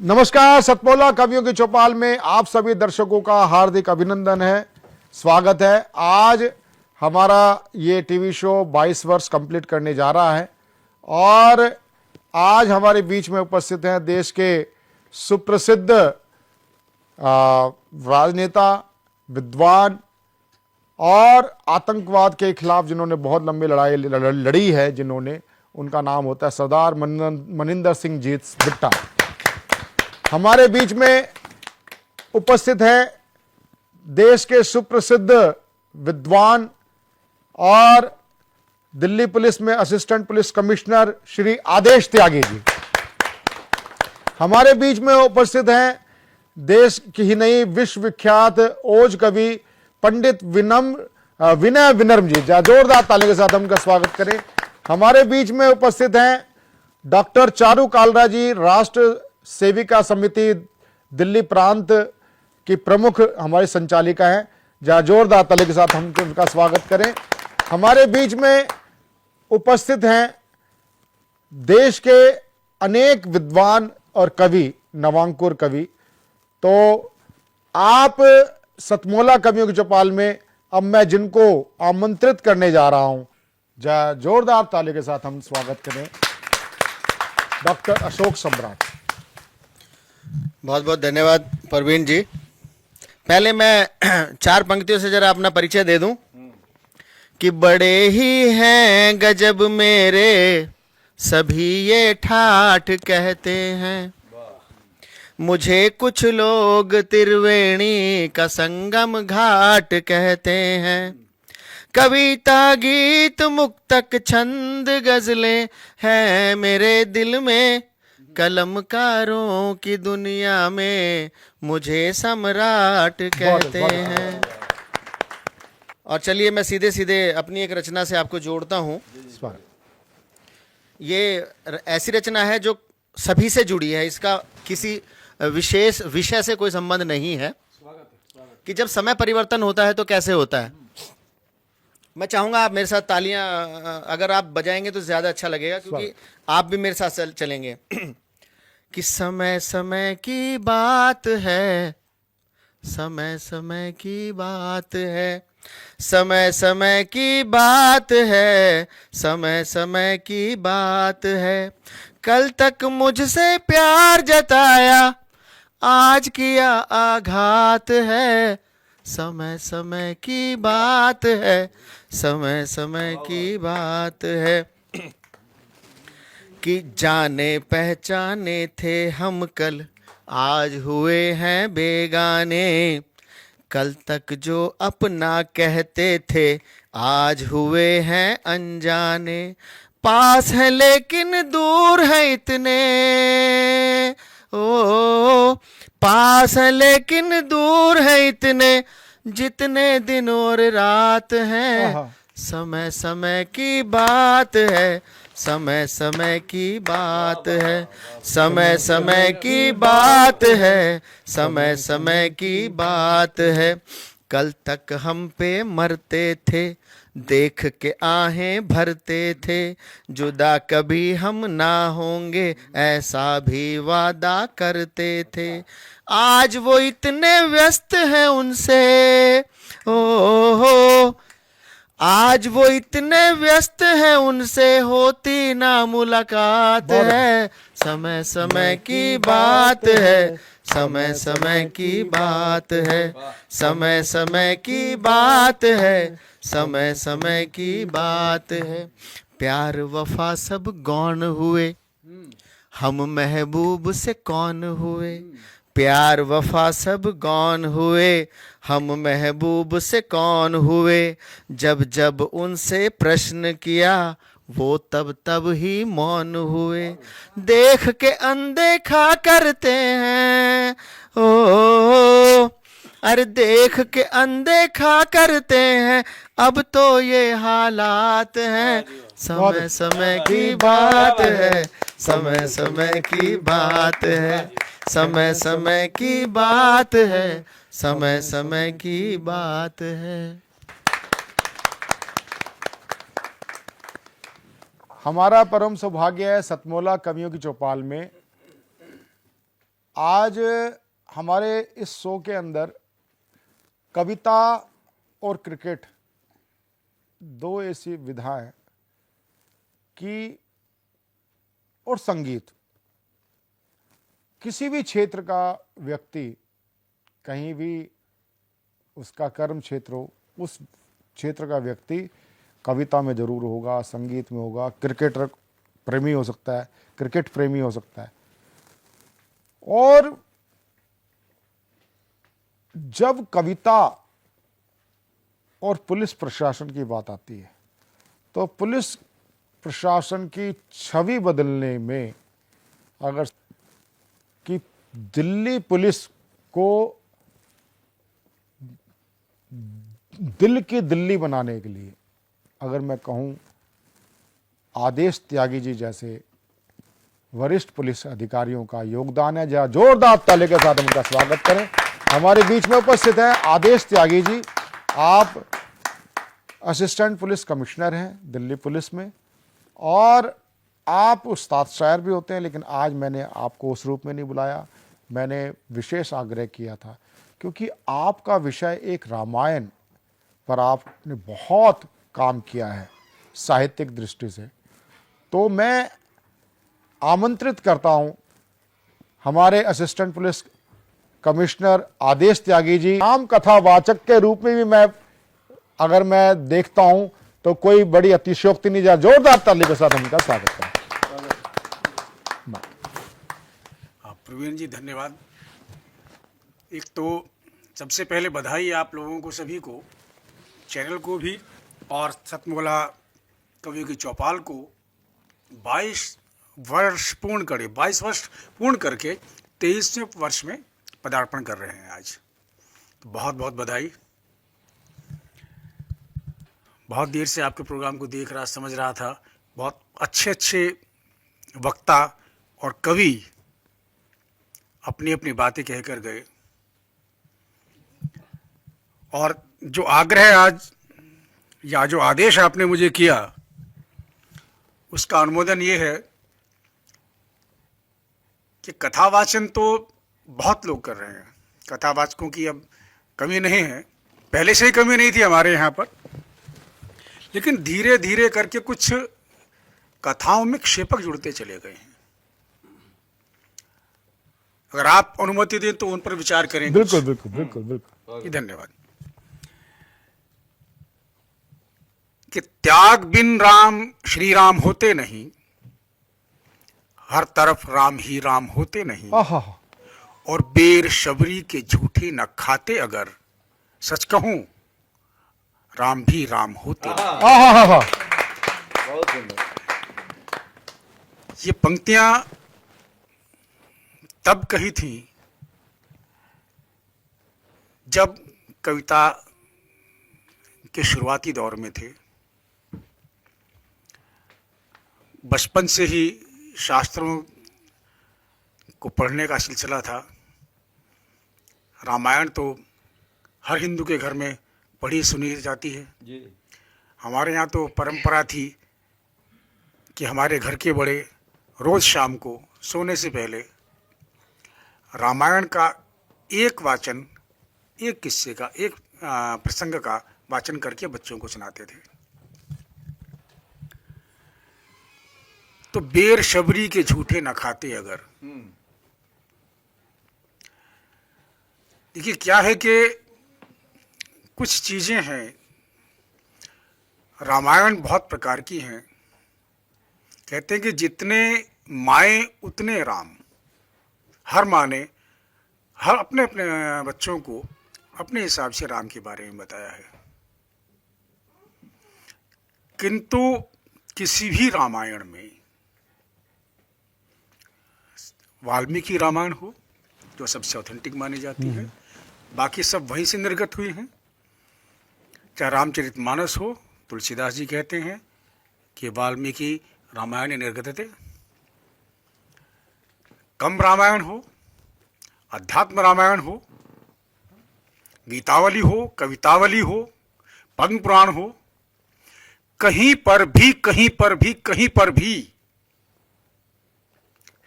नमस्कार। सतमोला कवियों की चौपाल में आप सभी दर्शकों का हार्दिक अभिनंदन है, स्वागत है। आज हमारा ये टीवी शो 22 वर्ष कंप्लीट करने जा रहा है और आज हमारे बीच में उपस्थित हैं देश के सुप्रसिद्ध राजनेता, विद्वान और आतंकवाद के खिलाफ जिन्होंने बहुत लंबी लड़ाई लड़ी है, जिन्होंने, उनका नाम होता है सरदार मनिंदर सिंह जीत बिट्टा। हमारे बीच में उपस्थित है देश के सुप्रसिद्ध विद्वान और दिल्ली पुलिस में असिस्टेंट पुलिस कमिश्नर श्री आदेश त्यागी जी। हमारे बीच में उपस्थित हैं देश की ही नहीं विश्व विख्यात ओज कवि पंडित विनय विनम्र जी। जोरदार ताली के साथ हम उनका स्वागत करें। हमारे बीच में उपस्थित हैं डॉक्टर चारू कालरा जी, राष्ट्र सेविका समिति दिल्ली प्रांत की प्रमुख हमारी संचालिका हैं। जोरदार ताली के साथ हम उनका स्वागत करें। हमारे बीच में उपस्थित हैं देश के अनेक विद्वान और कवि, नवांकुर कवि। तो आप सतमोला कवियों की चौपाल में अब मैं जिनको आमंत्रित करने जा रहा हूं, जोरदार ताली के साथ हम स्वागत करें डॉक्टर अशोक सम्राट। बहुत बहुत धन्यवाद परवीन जी। पहले मैं 4 पंक्तियों से जरा अपना परिचय दे दूं कि बड़े ही हैं गजब मेरे सभी ये ठाठ कहते हैं, मुझे कुछ लोग त्रिवेणी का संगम घाट कहते हैं, कविता गीत मुक्तक छंद गजलें हैं मेरे दिल में, कलमकारों की दुनिया में मुझे सम्राट कहते हैं। और चलिए मैं सीधे सीधे अपनी एक रचना से आपको जोड़ता हूं। ये ऐसी रचना है जो सभी से जुड़ी है, इसका किसी विशेष विषय से कोई संबंध नहीं है कि जब समय परिवर्तन होता है तो कैसे होता है। मैं चाहूंगा आप मेरे साथ तालियां अगर आप बजाएंगे तो ज्यादा अच्छा लगेगा, क्योंकि आप भी मेरे साथ चलेंगे। कि समय समय की बात है, समय समय की बात है, समय समय की बात है, समय समय की बात है, कल तक मुझसे प्यार जताया आज किया आघात है, समय समय की बात है, समय समय की बात है। कि जाने पहचाने थे हम कल आज हुए हैं बेगाने, कल तक जो अपना कहते थे आज हुए हैं अनजाने, पास है लेकिन दूर है इतने, ओ पास है लेकिन दूर है इतने, जितने दिन और रात हैं, समय समय की बात है, समय समय की बात है, समय समय की बात है, समय समय की बात है, कल तक हम पे मरते थे देख के आहें भरते थे, जुदा कभी हम ना होंगे ऐसा भी वादा करते थे, आज वो इतने व्यस्त हैं उनसे, ओ आज वो इतने व्यस्त हैं उनसे होती ना मुलाकात है, समय समय की बात है, समय समय की बात है, समय समय की बात है, समय समय की बात है। प्यार वफा सब गौण हुए, हम महबूब से कौन हुए, प्यार वफा सब गौन हुए, हम महबूब से कौन हुए, जब जब उनसे प्रश्न किया वो तब तब ही मौन हुए, देख के अनदेखा करते हैं, ओ अरे देख के अनदेखा करते हैं, अब तो ये हालात हैं, समय समय की बात है, समय समय की बात है, समय समय की बात है, समय समय की बात है। हमारा परम सौभाग्य है सतमोला कवियों की चौपाल में आज हमारे इस शो के अंदर कविता और क्रिकेट दो ऐसी विधाएं कि और संगीत, किसी भी क्षेत्र का व्यक्ति कहीं भी उसका कर्म क्षेत्र हो, उस क्षेत्र का व्यक्ति कविता में जरूर होगा, संगीत में होगा, क्रिकेटर प्रेमी हो सकता है, क्रिकेट प्रेमी हो सकता है। और जब कविता और पुलिस प्रशासन की बात आती है तो पुलिस प्रशासन की छवि बदलने में अगर कि दिल्ली पुलिस को दिल की दिल्ली बनाने के लिए अगर मैं कहूं, आदेश त्यागी जी जैसे वरिष्ठ पुलिस अधिकारियों का योगदान है। जहाँ जोरदार ताली के साथ उनका स्वागत करें। हमारे बीच में उपस्थित हैं आदेश त्यागी जी। आप असिस्टेंट पुलिस कमिश्नर हैं दिल्ली पुलिस में और आप उस्ताद शायर भी होते हैं, लेकिन आज मैंने आपको उस रूप में नहीं बुलाया। मैंने विशेष आग्रह किया था क्योंकि आपका विषय एक रामायण पर आपने बहुत काम किया है साहित्यिक दृष्टि से। तो मैं आमंत्रित करता हूं हमारे असिस्टेंट पुलिस कमिश्नर आदेश त्यागी जी। आम कथावाचक के रूप में भी अगर मैं देखता हूं तो कोई बड़ी अतिशयोक्ति नहीं। जा जोरदार ताली के साथ उनका स्वागत करें। प्रवीण जी धन्यवाद। एक तो सबसे पहले बधाई आप लोगों को सभी को, चैनल को भी और सतमुगला कवियों की चौपाल को 22 वर्ष पूर्ण करके 23वें वर्ष में पदार्पण कर रहे हैं आज। तो बहुत बहुत बधाई। बहुत देर से आपके प्रोग्राम को देख रहा समझ रहा था। बहुत अच्छे अच्छे वक्ता और कवि अपनी अपनी बातें कहकर गए और जो आग्रह आज या जो आदेश आपने मुझे किया उसका अनुमोदन ये है कि कथावाचन तो बहुत लोग कर रहे हैं। कथावाचकों की अब कमी नहीं है, पहले से ही कमी नहीं थी हमारे यहाँ पर, लेकिन धीरे धीरे करके कुछ कथाओं में क्षेपक जुड़ते चले गए हैं। अगर आप अनुमति दें तो उन पर विचार करेंगे। बिल्कुल बिल्कुल बिल्कुल बिल्कुल। धन्यवाद। कि त्याग बिन राम श्री राम होते नहीं, हर तरफ राम ही राम होते नहीं, और बेर शबरी के झूठे न खाते अगर, सच कहूं राम भी राम होते नहीं। ये पंक्तियां तब कही थी जब कविता के शुरुआती दौर में थे। बचपन से ही शास्त्रों को पढ़ने का सिलसिला था। रामायण तो हर हिंदू के घर में पढ़ी सुनी जाती है जी। हमारे यहाँ तो परंपरा थी कि हमारे घर के बड़े रोज शाम को सोने से पहले रामायण का एक वाचन, एक किस्से का, एक प्रसंग का वाचन करके बच्चों को सुनाते थे। तो बेर शबरी के झूठे न खाते अगर, देखिए क्या है कि कुछ चीजें हैं, रामायण बहुत प्रकार की हैं। कहते हैं कि जितने माए उतने राम। हर माँ ने हर अपने अपने बच्चों को अपने हिसाब से राम के बारे में बताया है, किंतु किसी भी रामायण में, वाल्मीकि रामायण हो जो सबसे ऑथेंटिक मानी जाती है, बाकी सब वहीं से निर्गत हुई हैं, चाहे रामचरितमानस हो, तुलसीदास जी कहते हैं कि वाल्मीकि रामायण निर्गत थे। कम रामायण हो, अध्यात्म रामायण हो, गीतावली हो, कवितावली हो, पद्म पुराण हो, कहीं पर भी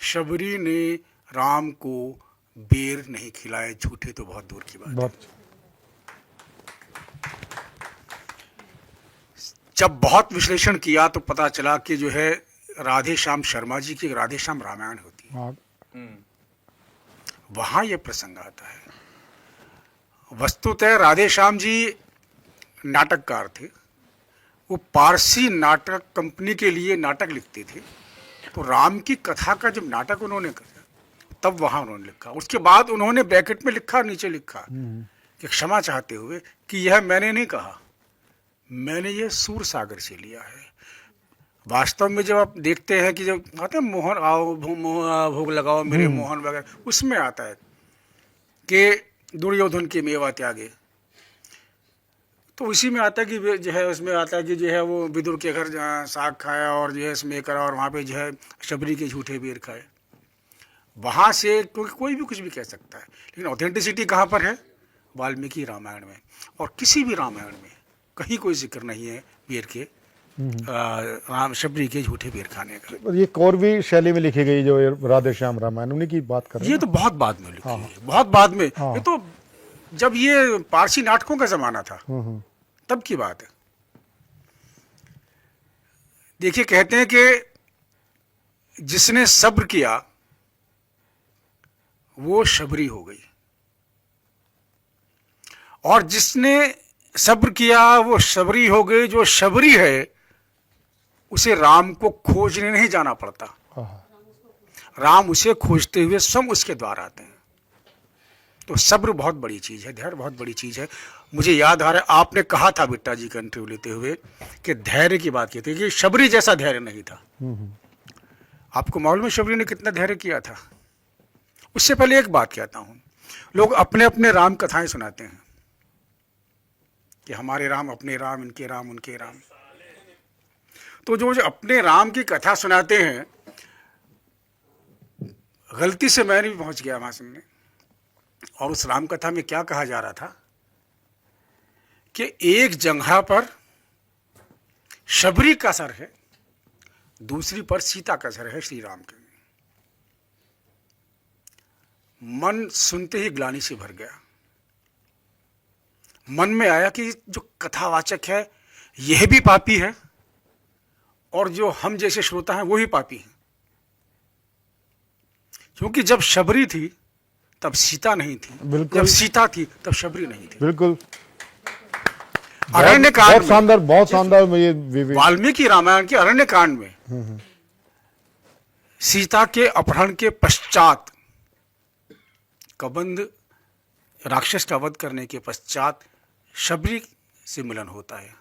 शबरी ने राम को बेर नहीं खिलाए झूठे तो बहुत दूर की बात है। बहुत जब बहुत विश्लेषण किया तो पता चला कि जो है राधे श्याम शर्मा जी की राधे श्याम रामायण होती है, हाँ, वहां ये प्रसंग आता है। वस्तुतः राधे श्याम जी नाटककार थे, वो पारसी नाटक कंपनी के लिए नाटक लिखते थे। तो राम की कथा का जब नाटक उन्होंने किया तब वहां उन्होंने लिखा। उसके बाद उन्होंने ब्रैकेट में लिखा, नीचे लिखा कि क्षमा चाहते हुए कि यह मैंने नहीं कहा, मैंने ये सूर सागर से लिया है। वास्तव में जब आप देखते हैं कि जब आते हैं मोहन आओ भोग लगाओ मेरे मोहन वगैरह, उसमें आता है कि दुर्योधन के मेवा त्यागे, तो उसी में आता है कि जो है उसमें आता है कि जो है वो विदुर के घर साग खाया और जो है इसमें करा और वहाँ पे जो है शबरी के झूठे बेर खाए। वहाँ से कोई भी कुछ भी कह सकता है, लेकिन ऑथेंटिसिटी कहाँ पर है? वाल्मीकि रामायण में। और किसी भी रामायण में कहीं कोई जिक्र नहीं है बेर के राम शबरी के झूठे बेर खाने का। ये कौरवी शैली में लिखी गई जो ये राधे श्याम रामायण, उन्हीं की बात कर रहे ये हैं तो बहुत बाद में लिखी है, बहुत बाद में। हाँ। ये तो जब ये पारसी नाटकों का जमाना था ना? तब की बात है। देखिए, कहते हैं कि जिसने सब्र किया वो शबरी हो गई, और जिसने सब्र किया वो शबरी हो गई। जो शबरी है उसे राम को खोजने नहीं जाना पड़ता, राम उसे खोजते हुए स्वयं उसके द्वार आते हैं। तो सब्र बहुत बड़ी चीज है, धैर्य बहुत बड़ी चीज है। मुझे याद आ रहा है आपने कहा था बिट्टा जी का इंटरव्यू लेते हुए कि धैर्य की बात की थी कि शबरी जैसा धैर्य नहीं था। आपको मालूम है शबरी ने कितना धैर्य किया था? उससे पहले एक बात कहता हूं, लोग अपने अपने राम कथाएं सुनाते हैं कि हमारे राम अपने राम, इनके राम उनके राम। तो जो अपने राम की कथा सुनाते हैं, गलती से मैं भी पहुंच गया वहां सुनने, और उस राम कथा में क्या कहा जा रहा था कि एक जगह पर शबरी का सर है, दूसरी पर सीता का सर है श्री राम के। मन सुनते ही ग्लानि से भर गया। मन में आया कि जो कथावाचक है यह भी पापी है और जो हम जैसे श्रोता हैं वो ही पापी हैं। क्योंकि जब शबरी थी तब सीता नहीं थी, जब सीता थी तब शबरी नहीं थी। बिल्कुल, अरण्य कांड बहुत शानदार, बहुत शानदार। ये वाल्मीकि रामायण के अरण्य कांड में सीता के अपहरण के पश्चात, कबंध राक्षस का वध करने के पश्चात शबरी से मिलन होता है।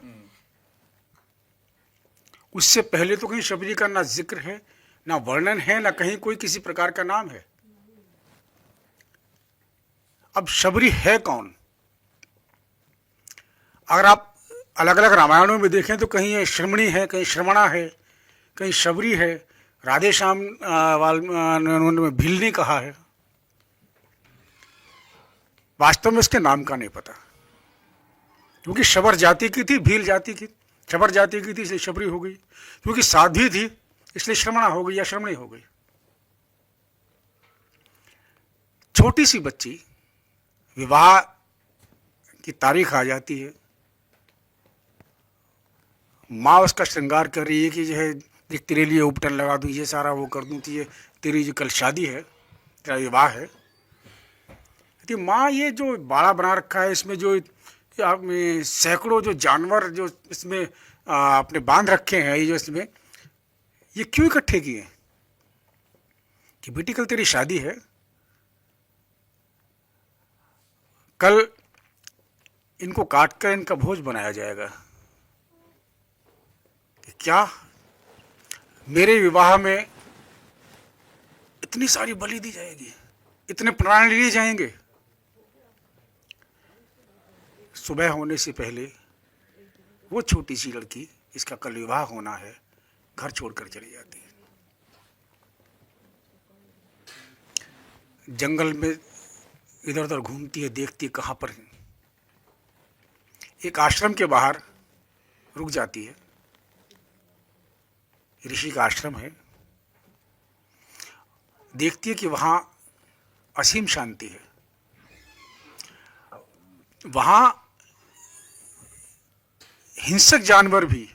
उससे पहले तो कहीं शबरी का ना जिक्र है, ना वर्णन है, ना कहीं कोई किसी प्रकार का नाम है। अब शबरी है कौन? अगर आप अलग अलग रामायणों में देखें तो कहीं ये श्रमणी है, कहीं श्रमणा है, कहीं शबरी है। राधे श्याम उन्होंने भीलनी कहा है। वास्तव में इसके नाम का नहीं पता, क्योंकि शबर जाति की थी, भील जाति की, शबर जाति की थी इसलिए शबरी हो गई, क्योंकि साध्वी थी इसलिए श्रमणा हो गई या श्रमणी हो गई। छोटी सी बच्ची, विवाह की तारीख आ जाती है, माँ उसका श्रृंगार कर रही है कि जो है देख तेरे लिए उपटन लगा दूं, ये सारा वो कर दूं, तो ये तेरी जो कल शादी है, तेरा विवाह है। तो माँ ये जो बाड़ा बना रखा है, इसमें जो सैकड़ों जो जानवर जो इसमें आपने बांध रखे हैं, ये जो इसमें ये क्यों इकट्ठे किए? कि बेटी कल तेरी शादी है, कल इनको काटकर इनका भोज बनाया जाएगा। कि क्या मेरे विवाह में इतनी सारी बलि दी जाएगी, इतने प्राण लिए जाएंगे? सुबह होने से पहले वो छोटी सी लड़की, इसका कल विवाह होना है, घर छोड़कर चली जाती है। जंगल में इधर उधर घूमती है, देखती है कहाँ पर है। एक आश्रम के बाहर रुक जाती है, ऋषि का आश्रम है। देखती है कि वहाँ असीम शांति है। वहां हिंसक जानवर भी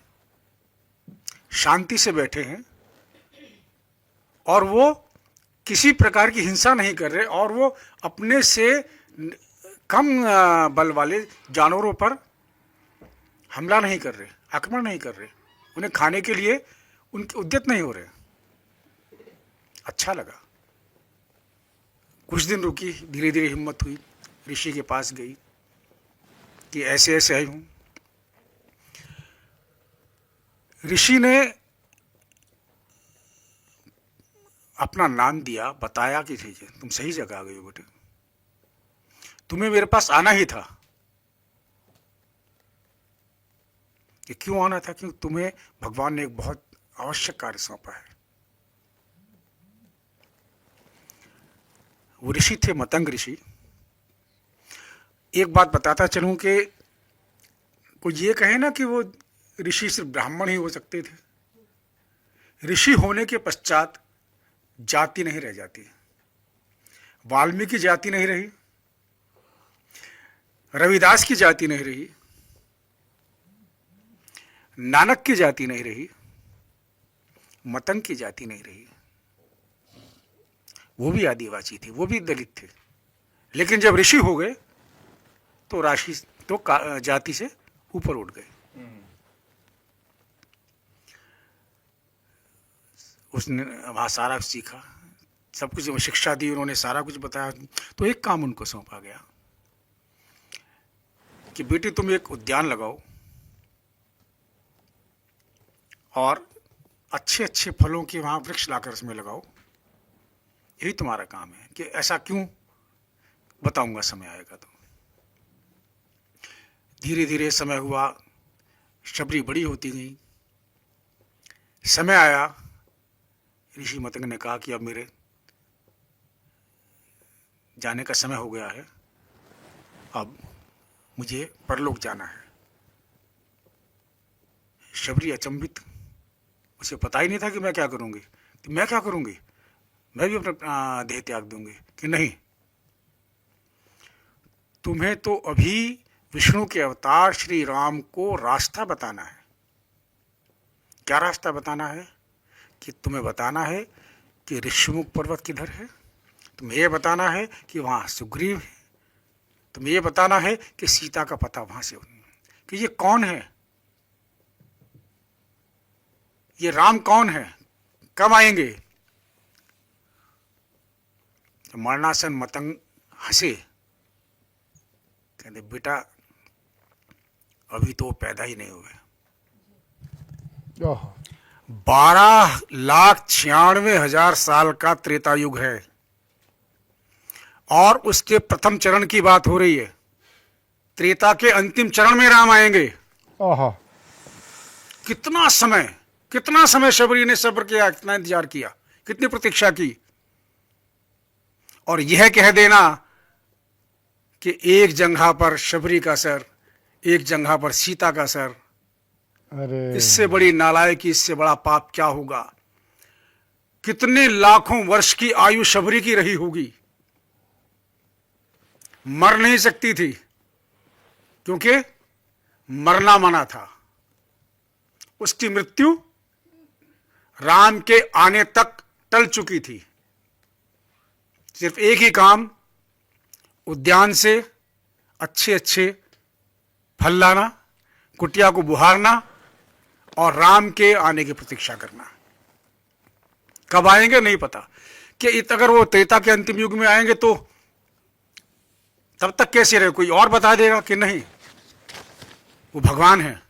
शांति से बैठे हैं और वो किसी प्रकार की हिंसा नहीं कर रहे और वो अपने से कम बल वाले जानवरों पर हमला नहीं कर रहे, आक्रमण नहीं कर रहे, उन्हें खाने के लिए उनके उद्यत नहीं हो रहे। अच्छा लगा। कुछ दिन रुकी, धीरे धीरे हिम्मत हुई, ऋषि के पास गई कि ऐसे ऐसे आई हूं। ऋषि ने अपना नाम दिया, बताया कि ठीक है, तुम सही जगह आ गई हो बेटे, तुम्हें मेरे पास आना ही था। कि क्यों आना था? क्योंकि तुम्हें भगवान ने एक बहुत आवश्यक कार्य सौंपा है। वो ऋषि थे मतंग ऋषि। एक बात बताता चलूं कि कोई ये कहे ना कि वो ऋषि सिर्फ ब्राह्मण ही हो सकते थे। ऋषि होने के पश्चात जाति नहीं रह जाती। वाल्मीकि जाति नहीं रही, रविदास की जाति नहीं रही, नानक की जाति नहीं रही, मतंग की जाति नहीं रही। वो भी आदिवासी थे, वो भी दलित थे, लेकिन जब ऋषि हो गए तो राशि तो जाति से ऊपर उठ गए। उसने वहाँ सारा सीखा, सब कुछ शिक्षा दी उन्होंने, सारा कुछ बताया। तो एक काम उनको सौंपा गया कि बेटी तुम एक उद्यान लगाओ और अच्छे अच्छे फलों के वहाँ वृक्ष लाकर उसमें लगाओ। यही तुम्हारा काम है। कि ऐसा क्यों? बताऊंगा, समय आएगा तो। धीरे धीरे समय हुआ, शबरी बड़ी होती गई। समय आया, ऋषि मतंग ने कहा कि अब मेरे जाने का समय हो गया है, अब मुझे परलोक जाना है। शबरी अचंभित, उसे पता ही नहीं था कि मैं क्या करूंगी। तो मैं क्या करूंगी? मैं भी अपना देह त्याग दूंगी। कि नहीं, तुम्हें तो अभी विष्णु के अवतार श्री राम को रास्ता बताना है। क्या रास्ता बताना है? कि तुम्हें बताना है कि ऋषिमुख पर्वत किधर है, तुम्हें यह बताना है कि वहां सुग्रीव है, तुम्हें यह बताना है कि सीता का पता वहां से, कि ये कौन है, ये राम कौन है, कब आएंगे। तो मरणासन मतंग हंसे, कहते बेटा अभी तो पैदा ही नहीं हुए। 12,96,000 साल का त्रेता युग है और उसके प्रथम चरण की बात हो रही है। त्रेता के अंतिम चरण में राम आएंगे। कितना समय शबरी ने सब्र किया, कितना इंतजार किया, कितनी प्रतीक्षा की। और यह कह देना कि एक जंघा पर शबरी का सर, एक जंघा पर सीता का सर, अरे इससे बड़ी नालायकी, इससे बड़ा पाप क्या होगा। कितने लाखों वर्ष की आयु शबरी की रही होगी। मर नहीं सकती थी क्योंकि मरना मना था। उसकी मृत्यु राम के आने तक टल चुकी थी। सिर्फ एक ही काम, उद्यान से अच्छे अच्छे फल लाना, कुटिया को बुहारना और राम के आने की प्रतीक्षा करना। कब आएंगे नहीं पता। कि अगर वो त्रेता के अंतिम युग में आएंगे तो तब तक कैसे रहे, कोई और बता देगा कि नहीं, वो भगवान है।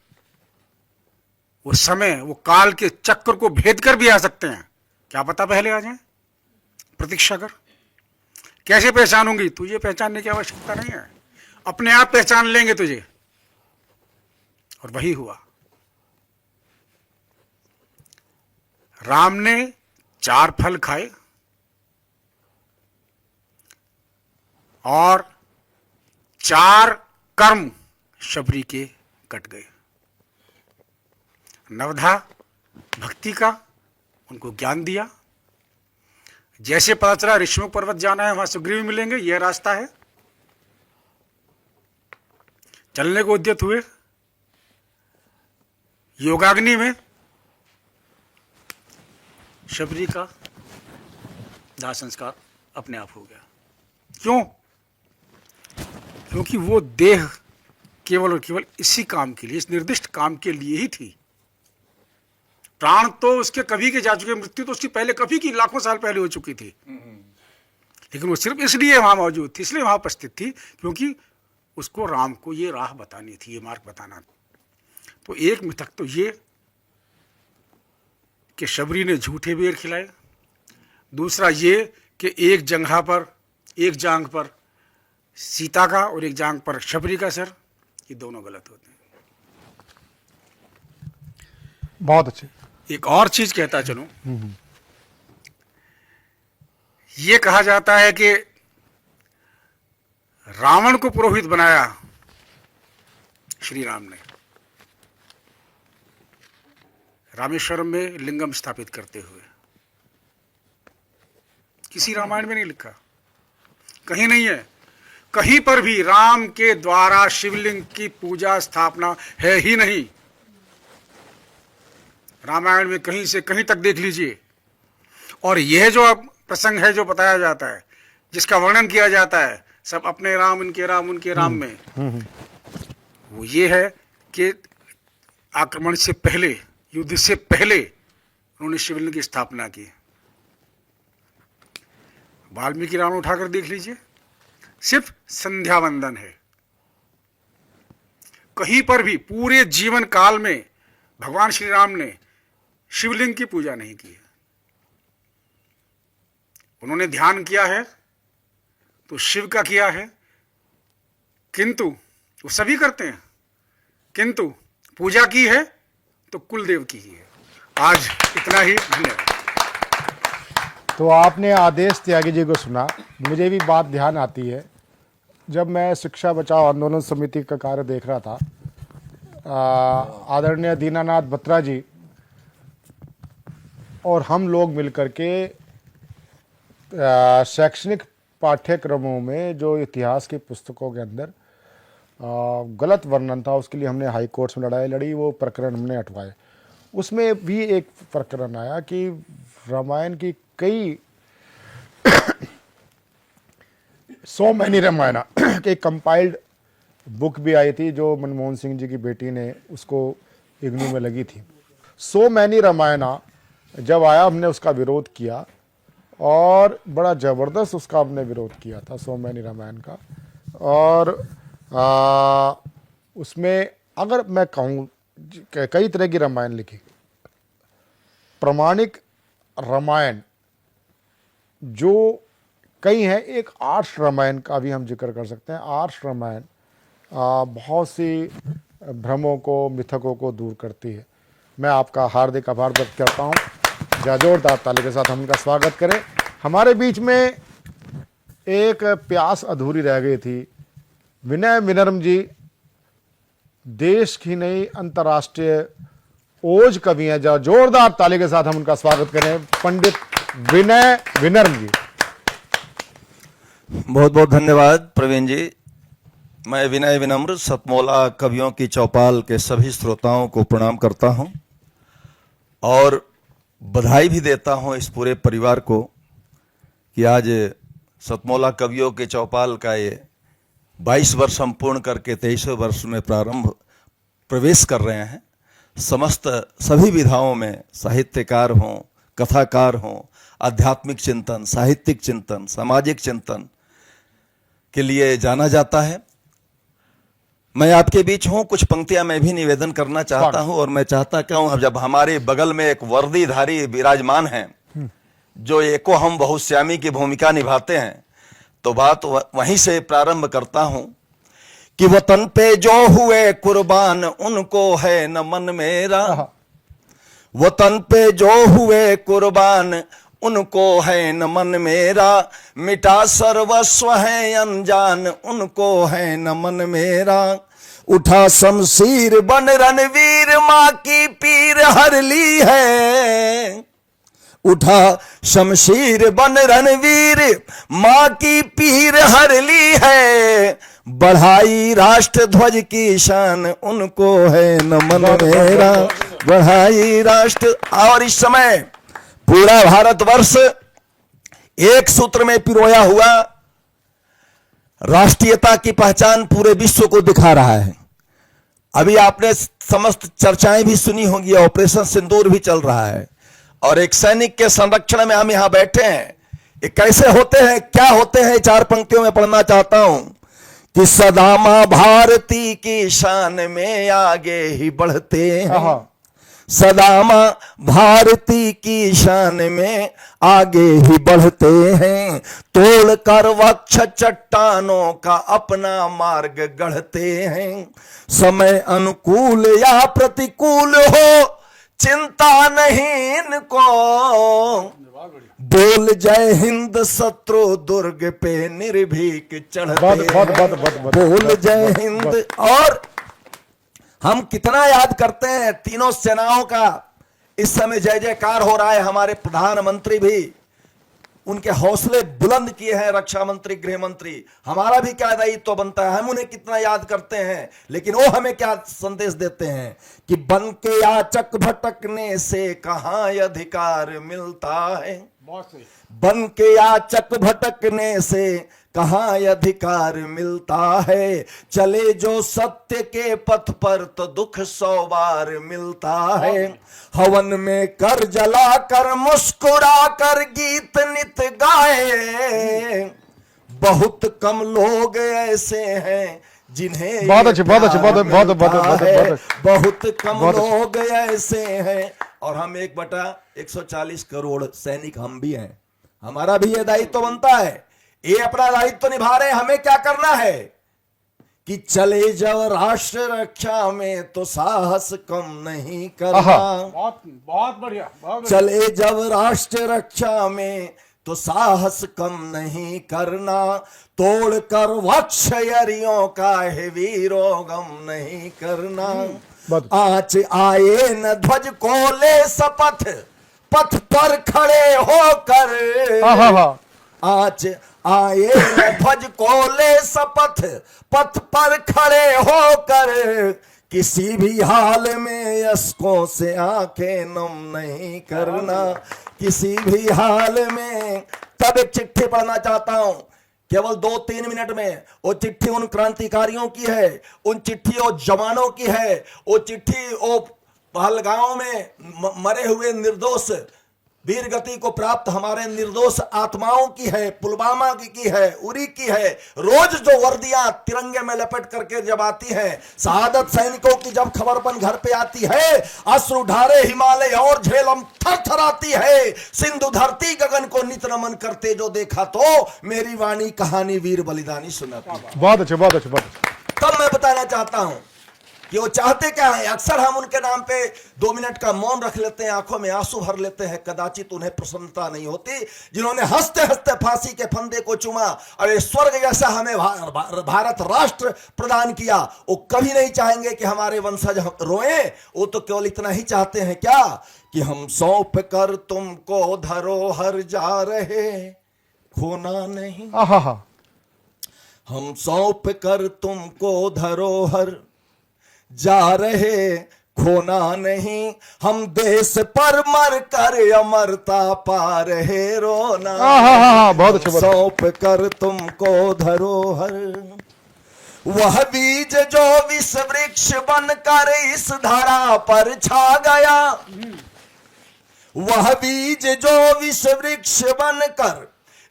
वो समय, वो काल के चक्र को भेद कर भी आ सकते हैं। क्या पता पहले आ जाए। प्रतीक्षा कर। कैसे पहचानूंगी? तुझे पहचानने की आवश्यकता नहीं है, अपने आप पहचान लेंगे तुझे। और वही हुआ। राम ने 4 फल खाए और 4 कर्म शबरी के कट गए। नवधा भक्ति का उनको ज्ञान दिया, जैसे पता चला ऋषिमुख पर्वत जाना है, वहां सुग्रीव मिलेंगे, यह रास्ता है, चलने को उद्यत हुए। योगाग्नि में शबरी का दाह संस्कार अपने आप हो गया। क्यों? क्योंकि वो देह केवल और केवल इसी काम के लिए, इस निर्दिष्ट काम के लिए ही थी। प्राण तो उसके कभी के जा चुके, मृत्यु तो उसकी पहले कभी की लाखों साल पहले हो चुकी थी, लेकिन वो सिर्फ इसलिए वहां मौजूद थी, इसलिए वहां उपस्थित थी क्योंकि उसको राम को ये राह बतानी थी, ये मार्ग बताना था। तो एक मिथक तो ये कि शबरी ने झूठे बेर खिलाए, दूसरा ये कि एक जांघ पर सीता का और एक जांघ पर शबरी का सर, ये दोनों गलत होते हैं। बहुत अच्छे। एक और चीज कहता चलूं, ये कहा जाता है कि रावण को पुरोहित बनाया श्री राम ने, रामेश्वरम में लिंगम स्थापित करते हुए। किसी रामायण में नहीं लिखा, कहीं नहीं है, कहीं पर भी राम के द्वारा शिवलिंग की पूजा स्थापना है ही नहीं। रामायण में कहीं से कहीं तक देख लीजिए। और यह जो प्रसंग है जो बताया जाता है, जिसका वर्णन किया जाता है, सब अपने राम, उनके राम में, वो ये है कि आक्रमण से पहले, युद्ध से पहले उन्होंने शिवलिंग की स्थापना की। वाल्मीकि रामायण उठाकर देख लीजिए, सिर्फ संध्या वंदन है। कहीं पर भी पूरे जीवन काल में भगवान श्री राम ने शिवलिंग की पूजा नहीं की है। उन्होंने ध्यान किया है तो शिव का किया है, किंतु वो सभी करते हैं, किंतु पूजा की है तो कुलदेव की ही है। आज इतना ही, धन्यवाद। तो आपने आदेश त्यागी जी को सुना। मुझे भी बात ध्यान आती है, जब मैं शिक्षा बचाओ आंदोलन समिति का कार्य देख रहा था, आदरणीय दीनानाथ बत्रा जी और हम लोग मिलकर के शैक्षणिक पाठ्यक्रमों में जो इतिहास की पुस्तकों के अंदर गलत वर्णन था, उसके लिए हमने हाई कोर्ट में लड़ाई लड़ी, वो प्रकरण हमने हटवाए। उसमें भी एक प्रकरण आया कि रामायण की कई सो मैनी रामायणा एक कंपाइल्ड बुक भी आई थी, जो मनमोहन सिंह जी की बेटी ने उसको इग्नू में लगी थी। सो मैनी रामायणा जब आया, हमने उसका विरोध किया और बड़ा ज़बरदस्त उसका हमने विरोध किया था, सो मैनी रामायण का। और उसमें अगर मैं कहूँ, कई तरह की रामायण लिखी। प्रमाणिक रामायण जो कई हैं, एक आर्ष रामायण का भी हम जिक्र कर सकते हैं। आर्ष रामायण बहुत सी भ्रमों को, मिथकों को दूर करती है। मैं आपका हार्दिक आभार व्यक्त करता हूँ। जोरदार ताली के साथ हम इनका स्वागत करें। हमारे बीच में एक प्यास अधूरी रह गई थी। विनय विनम्र जी देश की नहीं अंतर्राष्ट्रीय ओज कवि हैं। जोरदार ताली के साथ हम उनका स्वागत करें, पंडित विनय विनम्र जी। बहुत बहुत धन्यवाद प्रवीण जी। मैं विनय विनम्र सतमोला कवियों की चौपाल के सभी श्रोताओं को प्रणाम करता हूं और बधाई भी देता हूं इस पूरे परिवार को कि आज सतमोला कवियों के चौपाल का ये 22 वर्ष हम पूर्ण करके 23वें वर्ष में प्रवेश कर रहे हैं। समस्त सभी विधाओं में साहित्यकार हों, कथाकार हों, आध्यात्मिक चिंतन, साहित्यिक चिंतन, सामाजिक चिंतन के लिए जाना जाता है। मैं आपके बीच हूं, कुछ पंक्तियां मैं भी निवेदन करना चाहता हूं। और मैं चाहता क्या हूं, जब हमारे बगल में एक वर्दीधारी विराजमान हैं जो एको हम बहुश्यामी की भूमिका निभाते हैं, तो बात वहीं से प्रारंभ करता हूं कि वतन पे जो हुए कुर्बान उनको है नमन मेरा। वतन पे जो हुए कुर्बान उनको है नमन मेरा, मिटा सर्वस्व है अनजान उनको है नमन मेरा। उठा शमशीर बन रणवीर, माँ की पीर हर ली है। उठा शमशीर बन रणवीर, माँ की पीर हर ली है, बढ़ाई राष्ट्र ध्वज की शान, उनको है नमन मेरा, बढ़ाई राष्ट्र। और इस समय पूरा भारतवर्ष एक सूत्र में पिरोया हुआ राष्ट्रीयता की पहचान पूरे विश्व को दिखा रहा है। अभी आपने समस्त चर्चाएं भी सुनी होंगी, ऑपरेशन सिंदूर भी चल रहा है, और एक सैनिक के संरक्षण में हम यहां बैठे हैं। ये कैसे होते हैं, क्या होते हैं, 4 पंक्तियों में पढ़ना चाहता हूं कि सदा मां भारती की शान में आगे ही बढ़ते हैं, सदा मां भारती की शान में आगे ही बढ़ते हैं, तोड़ कर वक्ष चट्टानों का अपना मार्ग गढ़ते हैं, समय अनुकूल या प्रतिकूल हो चिंता नहीं इनको, बोल जय हिंद शत्रु दुर्ग पे निर्भीक चढ़ते, बोल जय हिंद। और हम कितना याद करते हैं तीनों सेनाओं का, इस समय जय जयकार हो रहा है। हमारे प्रधानमंत्री भी उनके हौसले बुलंद किए हैं, रक्षा मंत्री, गृह मंत्री। हमारा भी क्या दायित्व बनता है, हम उन्हें कितना याद करते हैं, लेकिन वो हमें क्या संदेश देते हैं कि बन के याचक भटकने से कहां अधिकार मिलता है, बन के याचक भटकने से कहां अधिकार मिलता है, चले जो सत्य के पथ पर तो दुख 100 बार मिलता है, हवन में कर जला कर मुस्कुरा कर गीत नित गाए, बहुत कम लोग ऐसे हैं जिन्हें बहुत अच्छे, बहुत अच्छे, बहुत बहुत कम लोग ऐसे हैं। और हम 1/140 करोड़ सैनिक हम भी हैं, हमारा भी ये दायित्व बनता है, ये अपना दायित्व निभा रहे हैं। हमें क्या करना है कि चले जब राष्ट्र रक्षा में तो साहस कम नहीं करना, बहुत बढ़िया, चले जब राष्ट्र रक्षा में तो साहस कम नहीं करना, तोड़ कर वक्षयरियों का है वीरों गम नहीं करना, आँच आए न ध्वज को ले शपथ पथ पर खड़े होकर, आँच आए न ध्वज को ले शपथ पथ पर खड़े होकर, किसी भी हाल में यस्कों से आंखें नम नहीं करना, किसी भी हाल में। तब एक चिट्ठी पढ़ना चाहता हूं केवल 2-3 मिनट में। वो चिट्ठी उन क्रांतिकारियों की है, उन चिट्ठी वो जवानों की है, वो चिट्ठी वो पहलगांव में मरे हुए निर्दोष वीर गति को प्राप्त हमारे निर्दोष आत्माओं की है, पुलवामा की है, उरी की है। रोज जो वर्दियां तिरंगे में लपेट करके जब आती हैं, शहादत सैनिकों की जब खबरपन घर पे आती है, अश्रु ढारे हिमालय और झेलम थर थराती है, सिंधु धरती गगन को नित नमन करते जो देखा तो मेरी वाणी कहानी वीर बलिदानी सुनाती। बहुत अच्छे, बहुत अच्छे, बहुत अच्छे। तब मैं बताना चाहता हूं कि वो चाहते क्या है। अक्सर हम उनके नाम पे 2 मिनट का मौन रख लेते हैं, आंखों में आंसू भर लेते हैं, कदाचित उन्हें प्रसन्नता नहीं होती। जिन्होंने हंसते हंसते फांसी के फंदे को चुमा और ये स्वर्ग जैसा हमें भारत राष्ट्र प्रदान किया, वो कभी नहीं चाहेंगे कि हमारे वंशज रोएं। वो तो केवल इतना ही चाहते हैं क्या कि हम सौंप कर तुमको धरोहर जा रहे खोना नहीं, हम सौंप कर तुमको धरोहर जा रहे खोना नहीं, हम देश पर मर कर अमरता पा रहे रोना, बहुत अच्छे, सौंप कर तुमको धरोहर। वह बीज जो विष वृक्ष बनकर इस धरा पर छा गया, वह बीज जो विष वृक्ष बनकर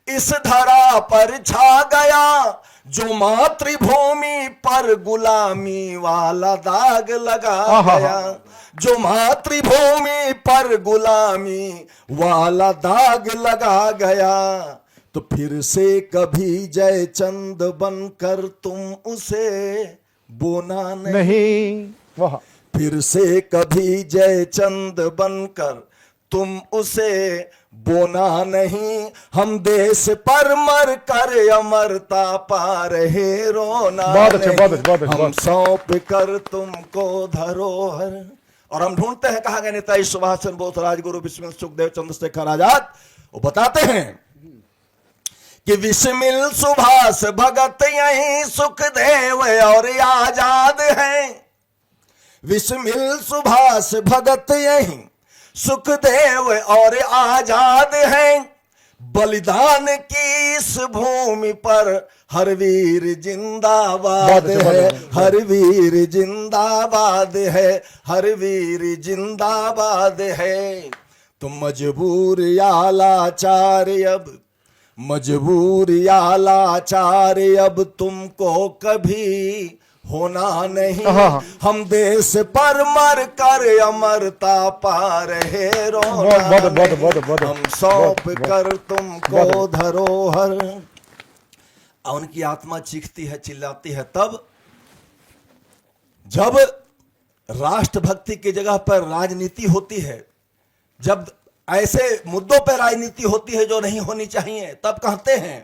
इस धरा पर छा गया, जो मातृभूमि पर गुलामी वाला दाग लगा गया, जो मातृभूमि पर गुलामी वाला दाग लगा गया, तो फिर से कभी जयचंद बनकर तुम उसे बोना नहीं, फिर से कभी जयचंद बनकर तुम उसे बोना नहीं, हम देश पर मर कर अमरता पा रहे रोना बहुत अच्छे, बहुत अच्छे, बहुत अच्छे। हम सौंप कर तुमको धरोहर। और हम ढूंढते हैं कहा गए नेताजी सुभाष चंद्र बोस, राजगुरु बिस्मिल सुखदेव चंद्रशेखर आजाद। वो बताते हैं कि बिस्मिल सुभाष भगत यहीं सुखदेव और आजाद हैं। बिस्मिल सुभाष भगत यहीं सुखदेव और आजाद हैं। बलिदान की इस भूमि पर हर वीर जिंदाबाद है, हर वीर जिंदाबाद है, हर वीर जिंदाबाद है। तुम मजबूर या लाचार अब, मजबूर या लाचार अब तुमको कभी होना नहीं। हम देश पर मर कर अमरता पा रहे रोना, हम सौंप कर तुमको धरोहर। उनकी आत्मा चीखती है, चिल्लाती है तब जब राष्ट्रभक्ति की जगह पर राजनीति होती है, जब ऐसे मुद्दों पर राजनीति होती है जो नहीं होनी चाहिए, तब कहते हैं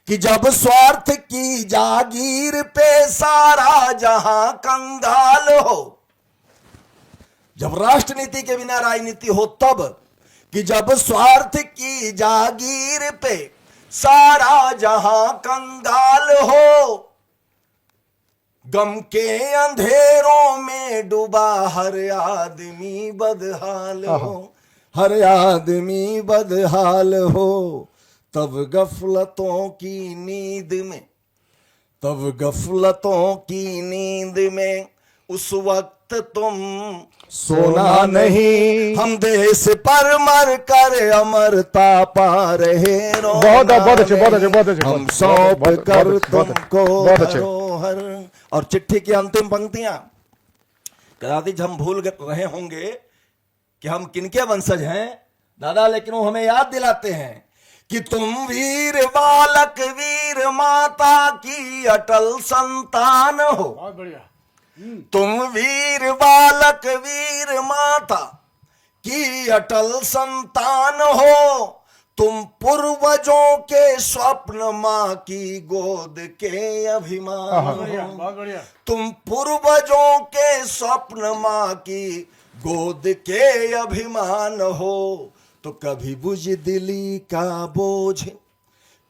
कि जब स्वार्थ की जागीर पे सारा जहां कंगाल हो। जब राष्ट्रनीति के बिना राजनीति हो तब, कि जब स्वार्थ की जागीर पे सारा जहां कंगाल हो। गम के अंधेरों में डूबा हर आदमी बदहाल हो, हर आदमी बदहाल हो। तब गफलतों की नींद में, तब गफलतों की नींद में उस वक्त तुम सोना नहीं। हम देश पर मर कर अमरता पा रहे रोना। बहुत अच्छे। हम सौंप कर तुमको धरोहर। और चिट्ठी की अंतिम पंक्तियां कदाचित हम भूल रहे होंगे कि हम किनके वंशज हैं दादा, लेकिन वो हमें याद दिलाते हैं कि तुम वीर बालक वीर माता की अटल संतान हो। बहुत बढ़िया। तुम वीर बालक वीर माता की अटल संतान हो। तुम पूर्वजों के स्वप्न माँ की गोद के अभिमान हो। बहुत बढ़िया। तुम पूर्वजों के स्वप्न माँ की गोद के अभिमान हो। तो कभी बुज़दिली का बोझ,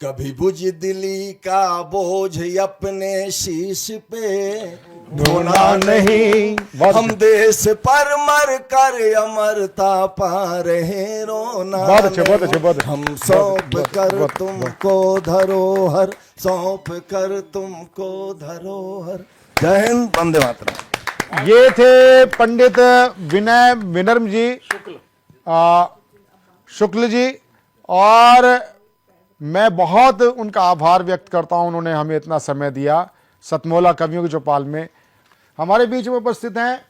कभी बुज़दिली का बोझ अपने शीश पे ढोना नहीं। हम देश पर मर कर अमरता पा रहे रोना। बहुत अच्छे। हम सौंप कर तुमको धरोहर, सौंप कर तुमको धरोहर। जय हिंद, वंदे मातरम। ये थे पंडित विनय विनम्र जी शुक्ल जी, और मैं बहुत उनका आभार व्यक्त करता हूं, उन्होंने हमें इतना समय दिया। सतमोला कवियों की चौपाल में हमारे बीच में उपस्थित हैं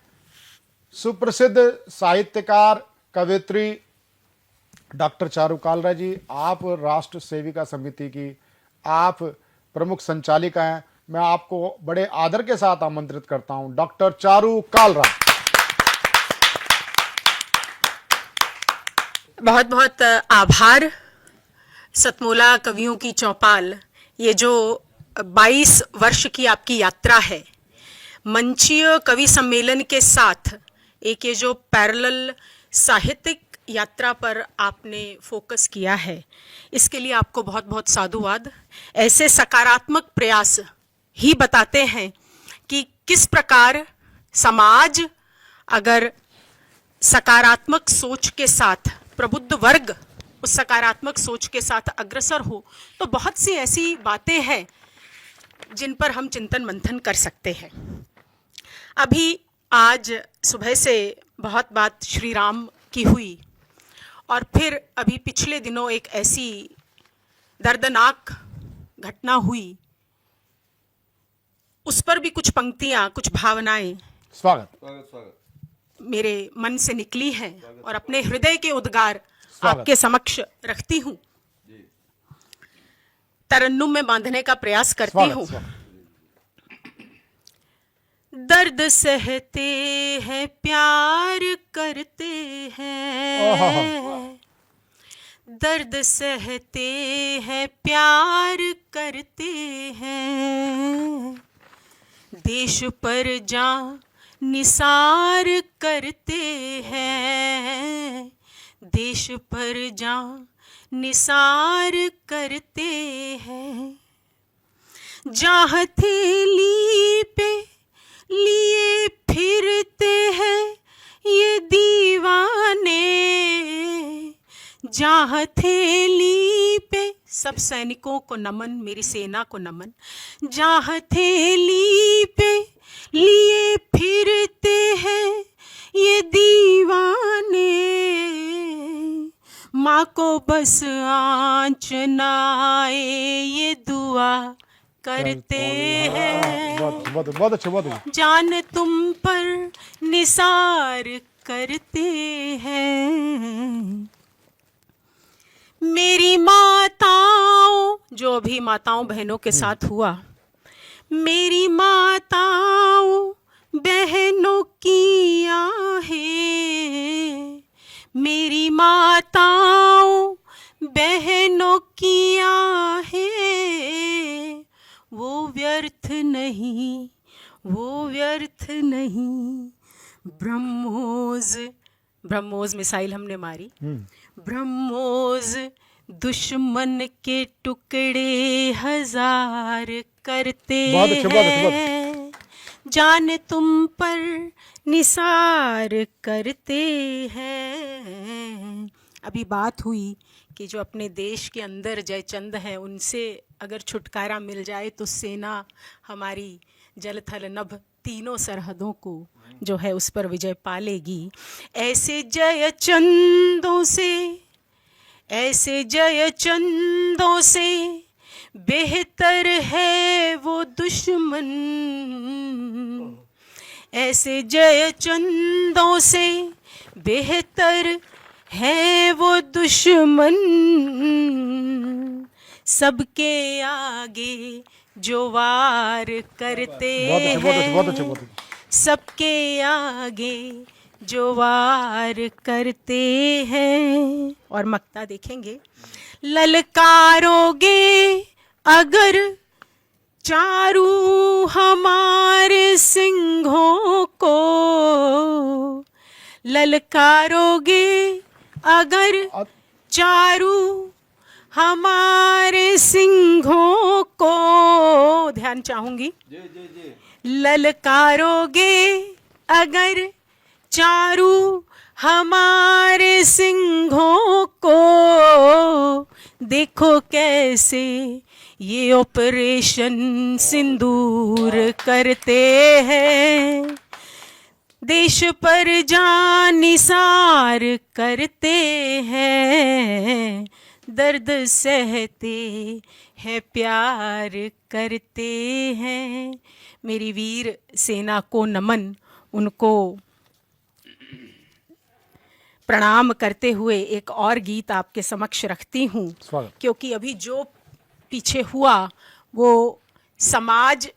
सुप्रसिद्ध साहित्यकार कवयित्री डॉक्टर चारू कालरा जी। आप राष्ट्र सेविका समिति की आप प्रमुख संचालिका हैं। मैं आपको बड़े आदर के साथ आमंत्रित करता हूं, डॉक्टर चारू कालरा। बहुत बहुत आभार। सतमोला कवियों की चौपाल, ये जो 22 वर्ष की आपकी यात्रा है, मंचीय कवि सम्मेलन के साथ एक ये जो पैरेलल साहित्यिक यात्रा पर आपने फोकस किया है, इसके लिए आपको बहुत बहुत साधुवाद। ऐसे सकारात्मक प्रयास ही बताते हैं कि किस प्रकार समाज अगर सकारात्मक सोच के साथ, प्रबुद्ध वर्ग उस सकारात्मक सोच के साथ अग्रसर हो, तो बहुत सी ऐसी बातें हैं जिन पर हम चिंतन मंथन कर सकते हैं। अभी आज सुबह से बहुत बात श्री राम की हुई, और फिर अभी पिछले दिनों एक ऐसी दर्दनाक घटना हुई, उस पर भी कुछ पंक्तियां, कुछ भावनाएं स्वागत मेरे मन से निकली हैं और अपने हृदय के उद्गार आपके समक्ष रखती हूं, तरन्नुम में बांधने का प्रयास करती हूं। दर्द सहते हैं प्यार करते हैं, दर्द सहते हैं प्यार करते हैं, देश पर जान निसार करते हैं, देश पर जान निसार करते हैं। जहाँ थैली पे लिए फिरते हैं ये दीवाने, जहाँ थैली पे, सब सैनिकों को नमन, मेरी सेना को नमन। जहाँ थैली पे लिए फिरते हैं ये दीवाने, माँ को बस आँच न आए ये दुआ करते हैं। बहुत अच्छे, बहुत अच्छे। जान तुम पर निसार करते हैं। मेरी माताओं, जो अभी माताओं बहनों के साथ हुआ, मेरी माताओं बहनों की आहें, मेरी माताओं बहनों की आहें, वो व्यर्थ नहीं, वो व्यर्थ नहीं। ब्रह्मोस, ब्रह्मोस मिसाइल हमने मारी, ब्रह्मोस दुश्मन के टुकड़े हजार करते बहुत अच्छे, बहुत अच्छे, बहुत अच्छे। हैं, जान तुम पर निसार करते हैं। अभी बात हुई कि जो अपने देश के अंदर जयचंद हैं उनसे अगर छुटकारा मिल जाए तो सेना हमारी जल थल नभ तीनों सरहदों को जो है उस पर विजय पा लेगी। ऐसे जयचंदों से, ऐसे जयचंदों से बेहतर है वो दुश्मन, ऐसे जयचंदों से बेहतर है वो दुश्मन, सबके आगे जो वार करते बहुत अच्छे, बहुत अच्छे, बहुत अच्छे, हैं, बहुत अच्छे। सबके आगे जो वार करते हैं। और मक्ता देखेंगे, ललकारोगे अगर चारू हमारे सिंहों को, ललकारोगे अगर चारू हमारे सिंहों को, ध्यान चाहूंगी, ललकारोगे अगर चारू हमारे सिंहों को, देखो कैसे ये ऑपरेशन सिंदूर करते हैं, देश पर जान निसार करते हैं, दर्द सहते हैं प्यार करते हैं। मेरी वीर सेना को नमन, उनको प्रणाम करते हुए एक और गीत आपके समक्ष रखती हूँ, स्वागत। क्योंकि अभी जो पीछे हुआ वो समाज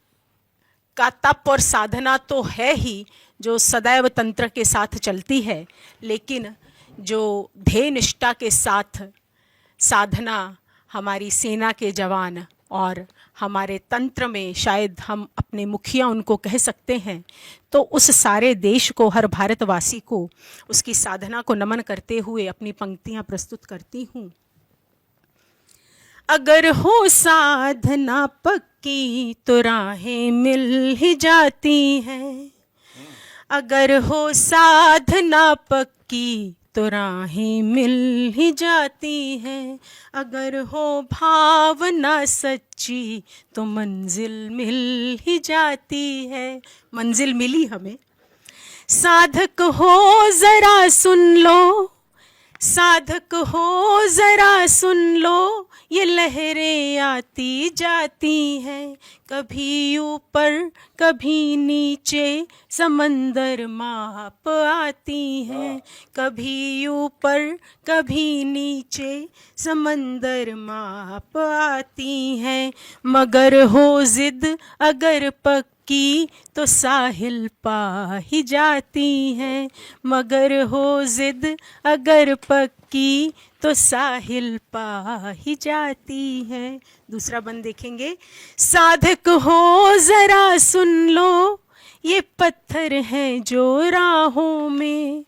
का तप और साधना तो है ही जो सदैव तंत्र के साथ चलती है, लेकिन जो ध्येय निष्ठा के साथ साधना हमारी सेना के जवान और हमारे तंत्र में, शायद हम अपने मुखिया उनको कह सकते हैं, तो उस सारे देश को, हर भारतवासी को उसकी साधना को नमन करते हुए अपनी पंक्तियां प्रस्तुत करती हूँ। अगर हो साधना पक्की तो राहें मिल ही जाती हैं, अगर हो साधना पक्की तो राहें मिल ही जाती हैं, अगर हो भावना सच्ची तो मंजिल मिल ही जाती है। मंजिल मिली हमें। साधक हो जरा सुन लो, साधक हो जरा सुन लो, ये लहरें आती जाती हैं, कभी ऊपर कभी नीचे समंदर माप आती हैं, कभी ऊपर कभी नीचे समंदर माप आती हैं, मगर हो जिद अगर पक्की तो साहिल पा ही जाती हैं, मगर हो जिद अगर पक्की तो साहिल पा ही जाती है। दूसरा बंद देखेंगे। साधक हो जरा सुन लो, ये पत्थर हैं जो राहों में,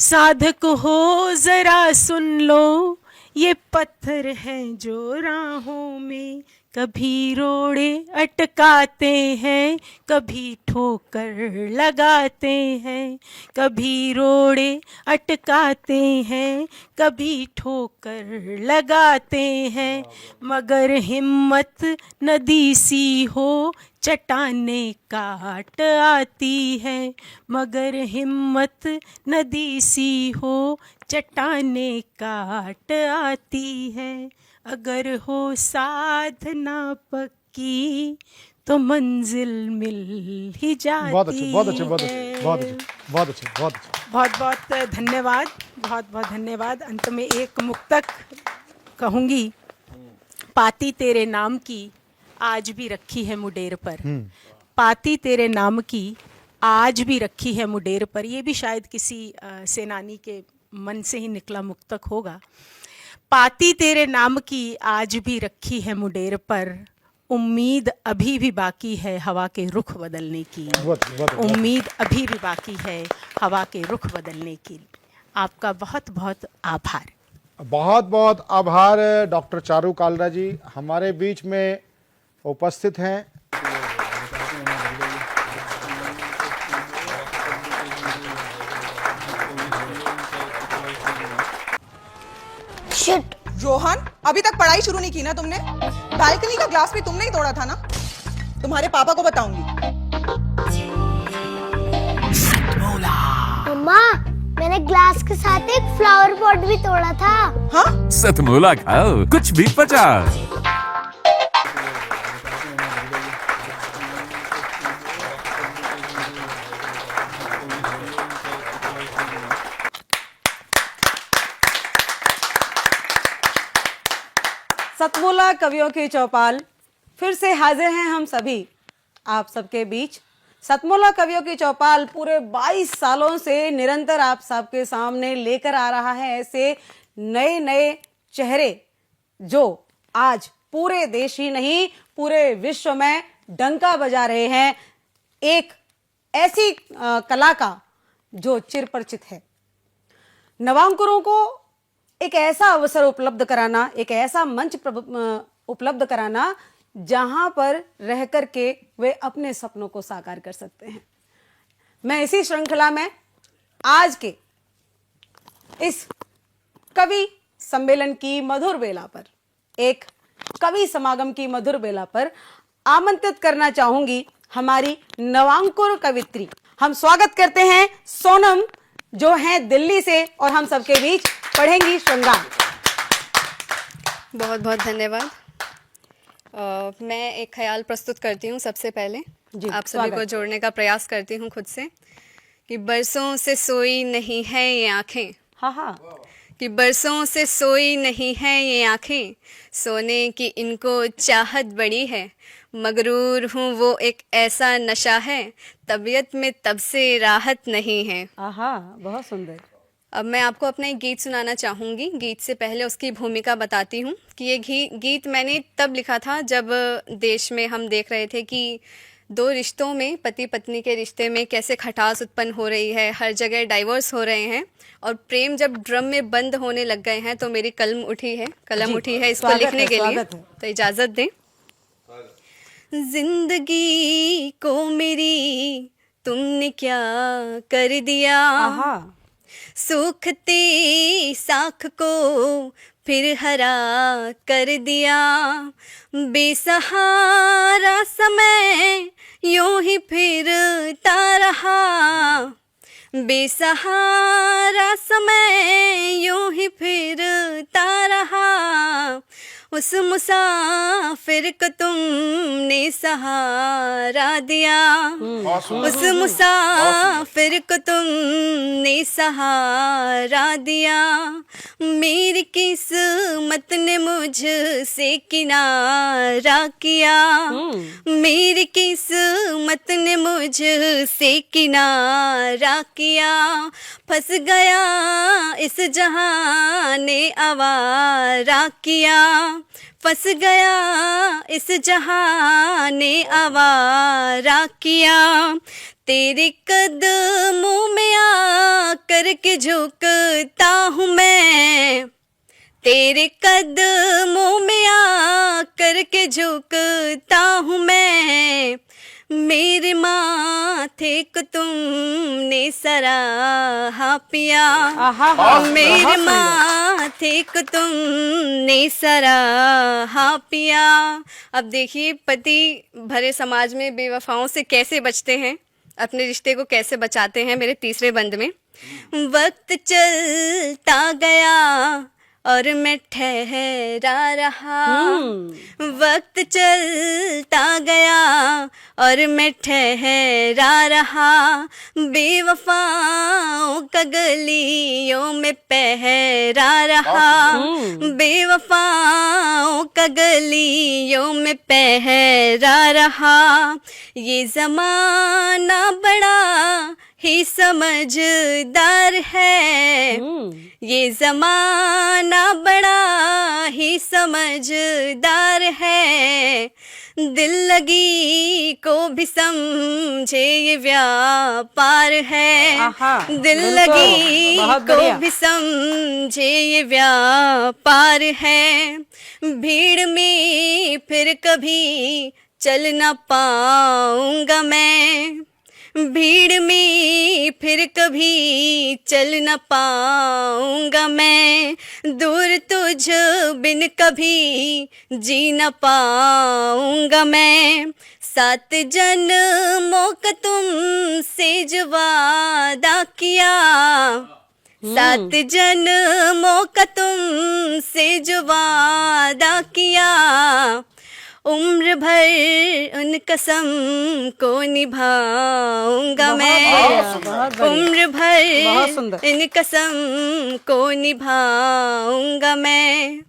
साधक हो जरा सुन लो, ये पत्थर हैं जो राहों में, कभी रोड़े अटकाते हैं, कभी ठोकर लगाते हैं, कभी रोड़े अटकाते हैं, कभी ठोकर लगाते हैं, मगर हिम्मत नदी सी हो चट्टाने काट आती है, मगर हिम्मत नदी सी हो चट्टाने काट आती है, अगर हो साधना पक्की तो मंजिल मिल ही जाती बहुत अच्छे, बहुत अच्छे, बहुत अच्छे, है। बहुत अच्छे, बहुत अच्छे, बहुत अच्छे। बहुत बहुत धन्यवाद, बहुत बहुत धन्यवाद। अंत में एक मुक्तक कहूँगी, पाती तेरे नाम की आज भी रखी है मुडेर पर, पाती तेरे नाम की आज भी रखी है मुडेर पर। ये भी शायद किसी सेनानी के मन से ही निकला मुक्तक होगा। पाती तेरे नाम की आज भी रखी है मुडेर पर, उम्मीद अभी भी बाकी है हवा के रुख बदलने की, उम्मीद अभी भी बाकी है हवा के रुख बदलने की। आपका बहुत बहुत आभार। बहुत बहुत आभार डॉक्टर चारू कालरा जी हमारे बीच में उपस्थित हैं। शिट। रोहन, अभी तक पढ़ाई शुरू नहीं की ना तुमने? बालकनी का ग्लास भी तुमने ही तोड़ा था ना? तुम्हारे पापा को बताऊंगी। मम्मा, मैंने ग्लास के साथ एक फ्लावर पॉट भी तोड़ा था। हाँ? सतमोला खाओ, कुछ भी पचा। सतमोला कवियों की चौपाल फिर से हाजिर हैं हम सभी आप सबके बीच। सतमोला कवियों की चौपाल पूरे 22 सालों से निरंतर आप सबके सामने लेकर आ रहा है ऐसे नए नए चेहरे जो आज पूरे देश ही नहीं पूरे विश्व में डंका बजा रहे हैं एक ऐसी कला का जो चिरपरिचित है। नवांकुरों को एक ऐसा अवसर उपलब्ध कराना, एक ऐसा मंच उपलब्ध कराना जहां पर रह करके वे अपने सपनों को साकार कर सकते हैं। मैं इसी श्रृंखला में आज के इस कवि सम्मेलन की मधुर बेला पर, एक कवि समागम की मधुर बेला पर आमंत्रित करना चाहूंगी हमारी नवांकुर कवित्री। हम स्वागत करते हैं सोनम जो हैं दिल्ली से और हम सबके बीच पढ़ेंगी श्रृंगार। बहुत बहुत धन्यवाद। मैं एक ख्याल प्रस्तुत करती हूँ सबसे पहले आप सभी को जोड़ने का प्रयास करती हूँ खुद से कि बरसों से सोई नहीं है ये आँखें, हाँ कि बरसों से सोई नहीं है ये आँखें, सोने की इनको चाहत बड़ी है, मगरूर हूँ वो एक ऐसा नशा है, तबीयत में तब से राहत नहीं है। आहा, बहुत सुंदर। अब मैं आपको अपना एक गीत सुनाना चाहूँगी। गीत से पहले उसकी भूमिका बताती हूँ कि ये गीत मैंने तब लिखा था जब देश में हम देख रहे थे कि दो रिश्तों में, पति पत्नी के रिश्ते में कैसे खटास उत्पन्न हो रही है, हर जगह डाइवोर्स हो रहे हैं और प्रेम जब ड्रम में बंद होने लग गए हैं, तो मेरी कलम उठी है इसको लिखने के लिए। तो इजाज़त दें। जिंदगी को मेरी तुमने क्या कर दिया, सूखती साख को फिर हरा कर दिया, बेसहारा समय यूं ही फिरता रहा, बेसहारा समय यूं ही फिरता रहा, उस मुसाफिर को तुमने सहारा दिया, उस मुसाफिर को तुमने सहारा दिया, मेरी किस्मत ने मुझसे किनारा किया, मेरी किस्मत ने मुझसे किनारा किया, फंस गया इस जहां ने आवारा किया, फंस गया इस जहां ने आवारा किया, तेरे कदमों में आकर के झुकता हूँ मैं, तेरे कदमों में आकर के झुकता हूँ मैं, मेरे माथे को तुमने सराहा पिया, मेरे माथे को तुमने सराहा पिया। अब देखिए पति भरे समाज में बेवफाओं से कैसे बचते हैं, अपने रिश्ते को कैसे बचाते हैं मेरे तीसरे बंद में। वक्त चलता गया और मैं ठहरा रहा, वक्त चलता गया और मैं ठहरा रहा, बेवफाओं का गलियों में पहरा रहा, बेवफाओं का गलियों में पहरा रहा। ये ज़माना बड़ा ही समझदार है, ये ज़माना बड़ा ही समझदार है, दिल लगी को भी समझे ये व्यापार है, दिल लगी को भी समझे ये व्यापार है। भीड़ में फिर कभी चल ना पाऊंगा मैं, भीड़ में फिर कभी चल न पाऊंगा मैं, दूर तुझ बिन कभी जी न पाऊंगा मैं। 7 जन्मों का तुमसे जो वादा किया, 7 जन्मों का तुमसे जो वादा किया, उम्र भर उन कसम को निभाऊंगा मैं, उम्र भर इन कसम को निभाऊंगा मैं।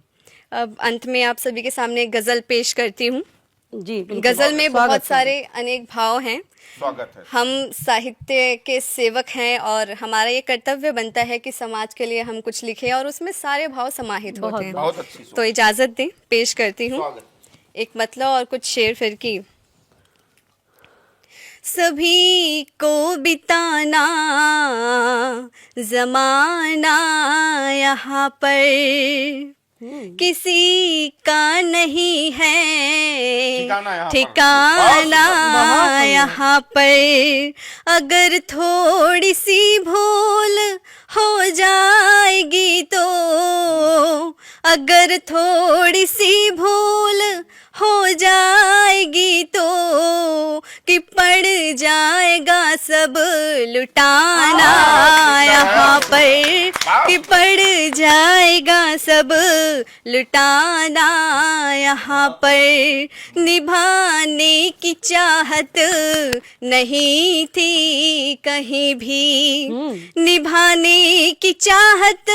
अब अंत में आप सभी के सामने एक गजल पेश करती हूँ जी। गजल में बहुत सारे अनेक भाव हैं, स्वागत है। हम साहित्य के सेवक हैं और हमारा ये कर्तव्य बनता है कि समाज के लिए हम कुछ लिखें और उसमें सारे भाव समाहित होते हैं। तो इजाजत दें, पेश करती हूँ एक मतलब और कुछ शेर फिर की। सभी को बिताना ज़माना यहाँ पर किसी का नहीं है ठिकाना यहाँ पर, अगर थोड़ी सी भूल हो जाएगी तो, अगर थोड़ी सी भूल हो जाएगी तो, कि पड़ जाएगा सब लुटाना यहाँ पर, कि पड़ जाएगा सब लुटाना यहाँ पर। निभाने की चाहत नहीं थी कहीं भी, निभाने की चाहत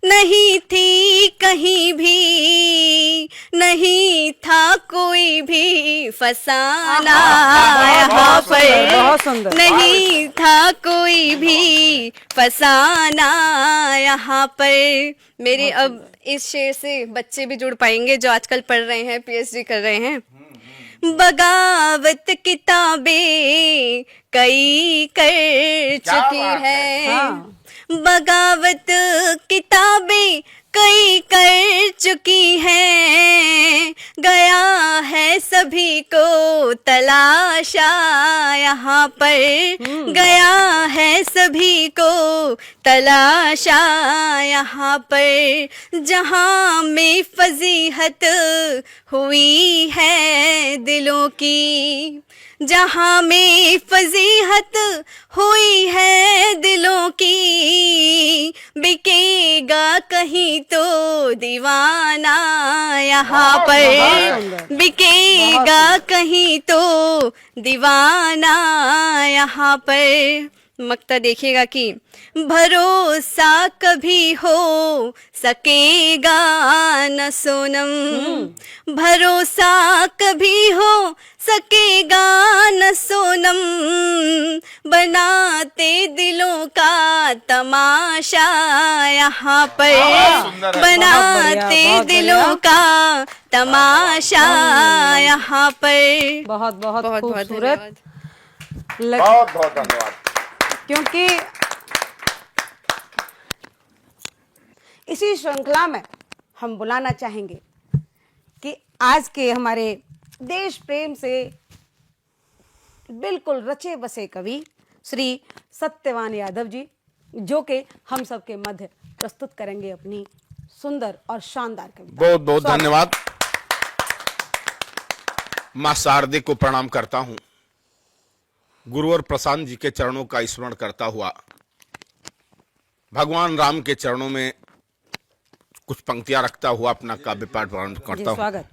नहीं थी कहीं भी, नहीं था कोई भी फसाना यहाँ पर, नहीं था कोई भी फसाना यहाँ पर। मेरे अब इस शेर से बच्चे भी जुड़ पाएंगे जो आजकल पढ़ रहे हैं, पीएचडी कर रहे हैं। बगावत किताबें कई कर चुकी है, बगावत किताबें कई कर चुकी हैं, गया है सभी को तलाशा यहाँ पर, गया है सभी को तलाशा यहाँ पर। जहाँ में फजीहत हुई है दिलों की, जहाँ में फजीहत हुई है दिलों की, बिकेगा कहीं तो दीवाना यहाँ पर, बिकेगा कहीं तो दीवाना यहाँ पर। मक्ता देखिएगा कि भरोसा कभी हो सकेगा न सोनम, भरोसा कभी हो सकेगा न सोनम, बनाते दिलों का तमाशा यहाँ पर, बनाते दिलों का तमाशा यहाँ पर। बहुत बहुत खूबसूरत। बहुत बहुत धन्यवाद। क्योंकि इसी श्रृंखला में हम बुलाना चाहेंगे कि आज के हमारे देश प्रेम से बिल्कुल रचे बसे कवि श्री सत्यवान यादव जी, जो कि हम सबके मध्य प्रस्तुत करेंगे अपनी सुंदर और शानदार कविता। बहुत बहुत धन्यवाद। मां शारदे को प्रणाम करता हूं। गुरुवर प्रशांत जी के चरणों का स्मरण करता हुआ भगवान राम के चरणों में कुछ पंक्तियां रखता हुआ अपना काव्य पाठ प्रारंभ करता हूं। स्वागत।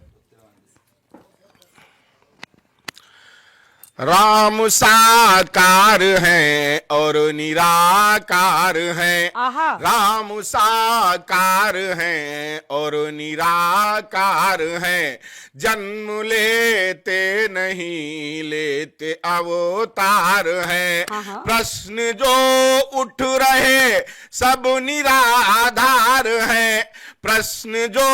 राम साकार है और निराकार है। आहा। राम साकार है और निराकार है। जन्म लेते नहीं लेते अवतार है। प्रश्न जो उठ रहे सब निराधार है। प्रश्न जो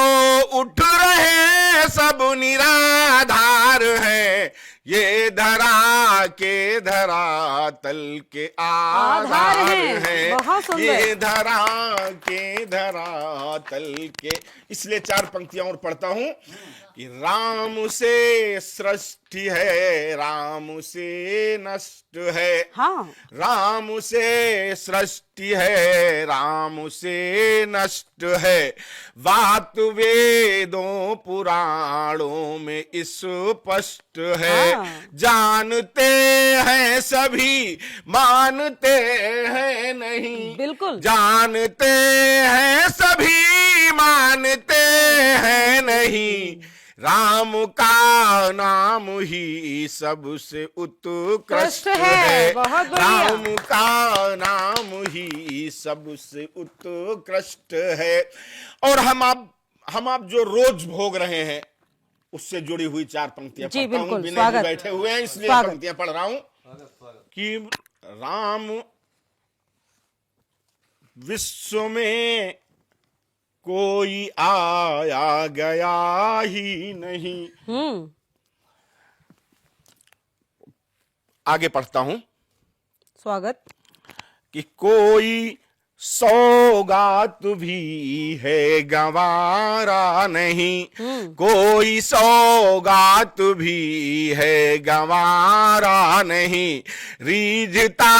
उठ रहे सब निराधार है। ये धरा के धरातल के आधार है। बहुत सुंदर। ये धरा के धरातल के। इसलिए चार पंक्तियां और पढ़ता हूं कि राम से सृष्टि है, राम से नष्ट है। हाँ। राम से सृष्टि है, राम से नष्ट है। बात वेदों पुराणों में स्पष्ट है। हाँ। जानते हैं सभी, मानते हैं नहीं। बिल्कुल। जानते हैं सभी, मानते हैं नहीं। राम का नाम ही सबसे उत्कृष्ट है। बहुत बढ़िया। राम का नाम ही सबसे उत्कृष्ट है। और हम आप जो रोज भोग रहे हैं उससे जुड़ी हुई चार पंक्तियां जी, पढ़ता हूं। बिल्कुल। विनय जी स्वागत। बैठे हुए हैं इसलिए स्वागत। पंक्तियां पढ़ रहा हूं कि राम विश्व में कोई आया गया ही नहीं। आगे पढ़ता हूं स्वागत। कि कोई सौगात भी है गंवारा नहीं। कोई सौगात भी है गंवारा नहीं। रीझता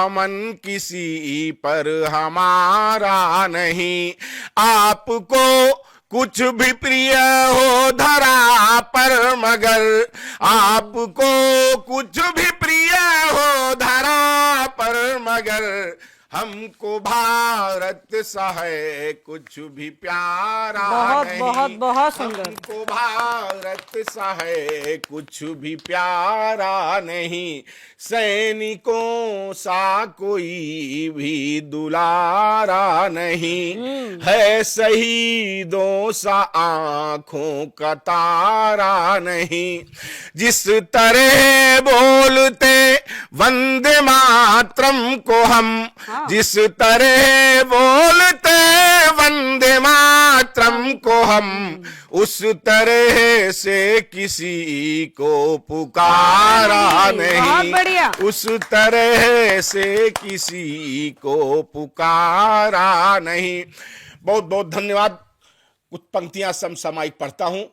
मन किसी पर हमारा नहीं। आपको कुछ भी प्रिय हो धरा पर मगर, आपको कुछ भी प्रिय हो धरा पर मगर, हमको भारत सा है कुछ भी प्यारा बहुत नहीं। बहुत बहुत सुंदर। हमको भारत सा है कुछ भी प्यारा नहीं। सैनिकों सा कोई भी दुलारा नहीं है। शहीदों सा आंखों का तारा नहीं। जिस तरह बोलते वंदे मातरम को हम, जिस तरह बोलते वंदे मातरम को हम, उस तरह से किसी को पुकारा नहीं। बढ़िया। उस तरह से किसी को पुकारा नहीं। बहुत बहुत धन्यवाद। कुछ पंक्तियां समसामयिक पढ़ता हूं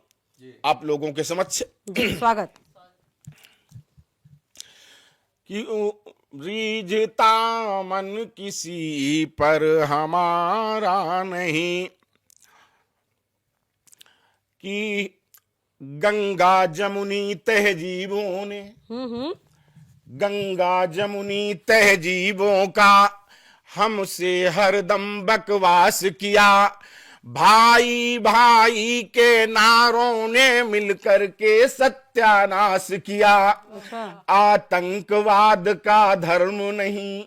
आप लोगों के समक्ष। जी, स्वागत। कि रीझता मन किसी पर हमारा नहीं। कि गंगा जमुनी तहजीबों ने, गंगा जमुनी तहजीबों का हमसे हरदम बकवास किया। भाई भाई के नारों ने मिलकर के सत्यानाश किया। आतंकवाद का धर्म नहीं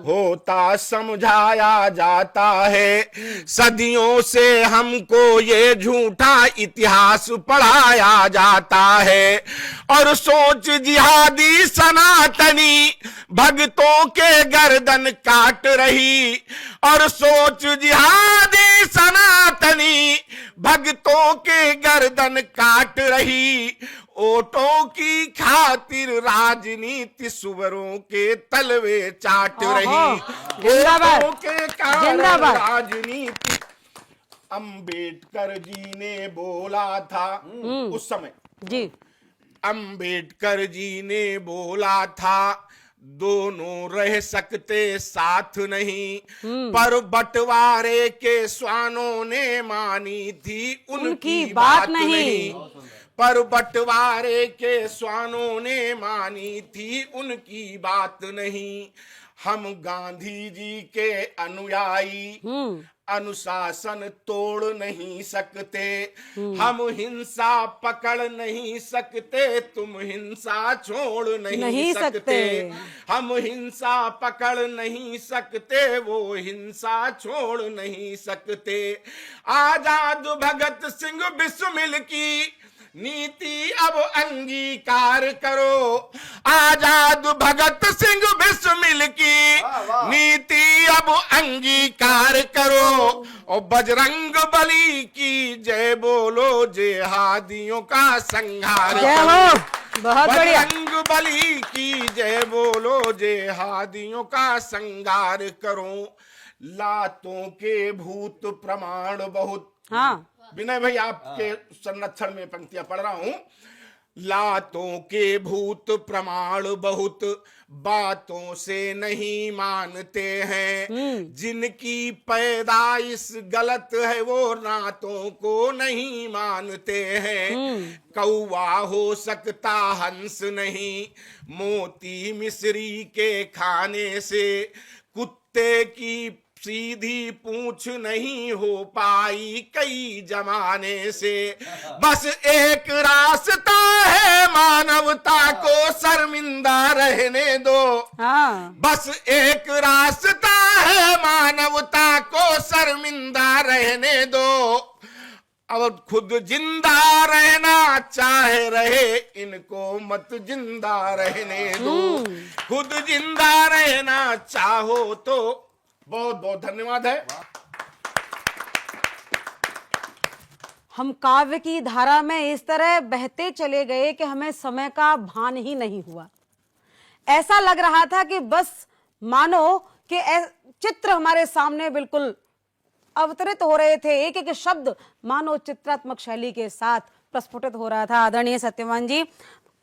होता समझाया जाता है। सदियों से हमको ये झूठा इतिहास पढ़ाया जाता है। और सोच जिहादी सनातनी भक्तों के गर्दन काट रही। और सोच जिहादी सनातनी भक्तों के गर्दन काट रही। ओटों की खातिर राजनीति सुवरों के तलवे चाट रही। जिंदाबाद। ओटों के कारण जिंदाबाद। राजनीति। अंबेडकर जी ने बोला था उस समय, जी अंबेडकर जी ने बोला था दोनों रह सकते साथ नहीं, पर बंटवारे के स्वानों ने मानी थी उनकी बात नहीं। पर बंटवारे के स्वानों ने मानी थी उनकी बात नहीं। हम गांधी जी के अनुयायी अनुशासन तोड़ नहीं सकते, हम हिंसा पकड़ नहीं सकते, तुम हिंसा छोड़ नहीं सकते। हम हिंसा पकड़ नहीं सकते, वो हिंसा छोड़ नहीं सकते। आजाद भगत सिंह बिस्मिल की नीति अब अंगीकार करो। आजाद भगत सिंह बिस्मिल की नीति अब अंगीकार करो। और बजरंग बली की जय बोलो, जिहादियों का संहार करो। बहुत बढ़िया। बजरंग बली की जय बोलो, जिहादियों का संहार करो। लातों के भूत प्रमाण बहुत। हाँ विनय भाई आपके संरक्षण में पंक्तियां पढ़ रहा हूं। लातों के भूत प्रमाण बहुत, बातों से नहीं मानते हैं। जिनकी पैदाइश गलत है वो नातों को नहीं मानते हैं। कौवा हो सकता हंस नहीं, मोती मिश्री के खाने से। कुत्ते की सीधी पूछ नहीं हो पाई कई जमाने से। बस एक रास्ता है मानवता को शर्मिंदा रहने दो। हाँ बस एक रास्ता है मानवता को शर्मिंदा रहने दो। अब खुद जिंदा रहना चाहे रहे, इनको मत जिंदा रहने दो। खुद जिंदा रहना चाहो तो। बहुत बहुत धन्यवाद है। हम काव्य की धारा में इस तरह बहते चले गए कि हमें समय का भान ही नहीं हुआ। ऐसा लग रहा था कि बस मानो कि चित्र हमारे सामने बिल्कुल अवतरित हो रहे थे। एक एक शब्द मानो चित्रात्मक शैली के साथ प्रस्फुटित हो रहा था। आदरणीय सत्यवान जी,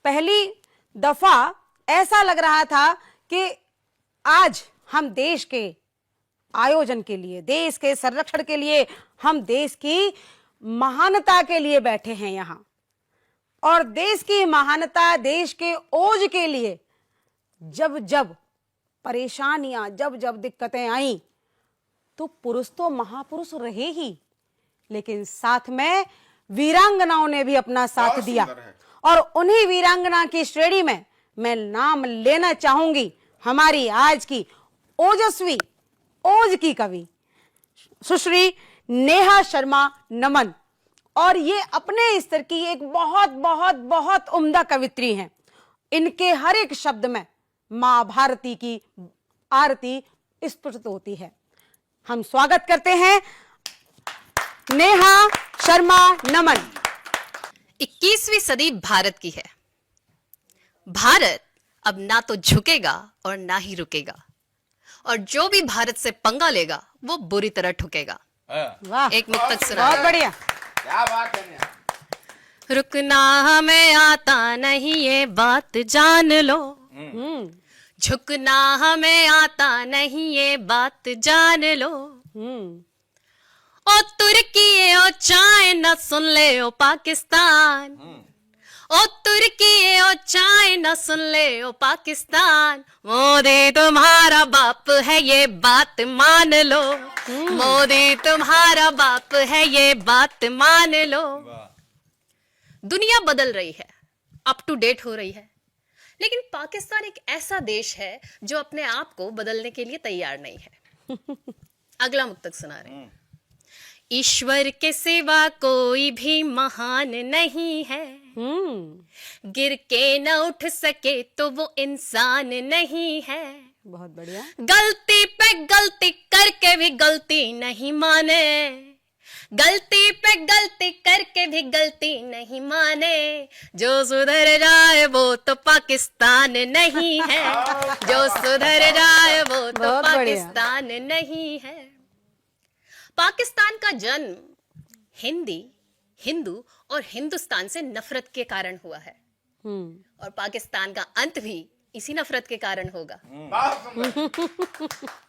पहली दफा ऐसा लग रहा था कि आज हम देश के आयोजन के लिए, देश के संरक्षण के लिए, हम देश की महानता के लिए बैठे हैं यहाँ। और देश की महानता, देश के ओज के लिए जब जब परेशानियां, जब जब दिक्कतें आई, तो पुरुष तो महापुरुष रहे ही, लेकिन साथ में वीरांगनाओं ने भी अपना साथ दिया। और उन्हीं वीरांगना की श्रेणी में मैं नाम लेना चाहूंगी हमारी आज की ओजस्वी, ओज की कवि सुश्री नेहा शर्मा नमन। और ये अपने स्तर की एक बहुत बहुत बहुत उम्दा कवित्री हैं। इनके हर एक शब्द में मां भारती की आरती स्फुटित होती है। हम स्वागत करते हैं नेहा शर्मा नमन। 21वीं सदी भारत की है। भारत अब ना तो झुकेगा और ना ही रुकेगा, और जो भी भारत से पंगा लेगा वो बुरी तरह ठुकेगा। वाह, एक मुक्तक सुना। बहुत बढ़िया। क्या बात है। रुकना हमें आता नहीं ये बात जान लो, झुकना हमें आता नहीं ये बात जान लो। ओ तुर्की ओ चाइना सुन ले ओ पाकिस्तान, ओ तुर्की ओ चाइना सुन ले ओ पाकिस्तान। मोदी तुम्हारा बाप है ये बात मान लो, मोदी तुम्हारा बाप है ये बात मान लो। दुनिया बदल रही है, अप टू डेट हो रही है, लेकिन पाकिस्तान एक ऐसा देश है जो अपने आप को बदलने के लिए तैयार नहीं है। अगला मुक्तक सुना रहे हैं। ईश्वर के सिवा कोई भी महान नहीं है, गिर के न उठ सके तो वो इंसान नहीं है। बहुत बढ़िया। गलती पे गलती करके भी गलती नहीं माने, गलती पे गलती करके भी गलती नहीं माने, जो सुधर जाए वो तो पाकिस्तान नहीं है, जो सुधर जाए वो तो बहुत बढ़िया। पाकिस्तान नहीं है। पाकिस्तान का जन्म हिंदी, हिंदू और हिंदुस्तान से नफरत के कारण हुआ है, और पाकिस्तान का अंत भी इसी नफरत के कारण होगा।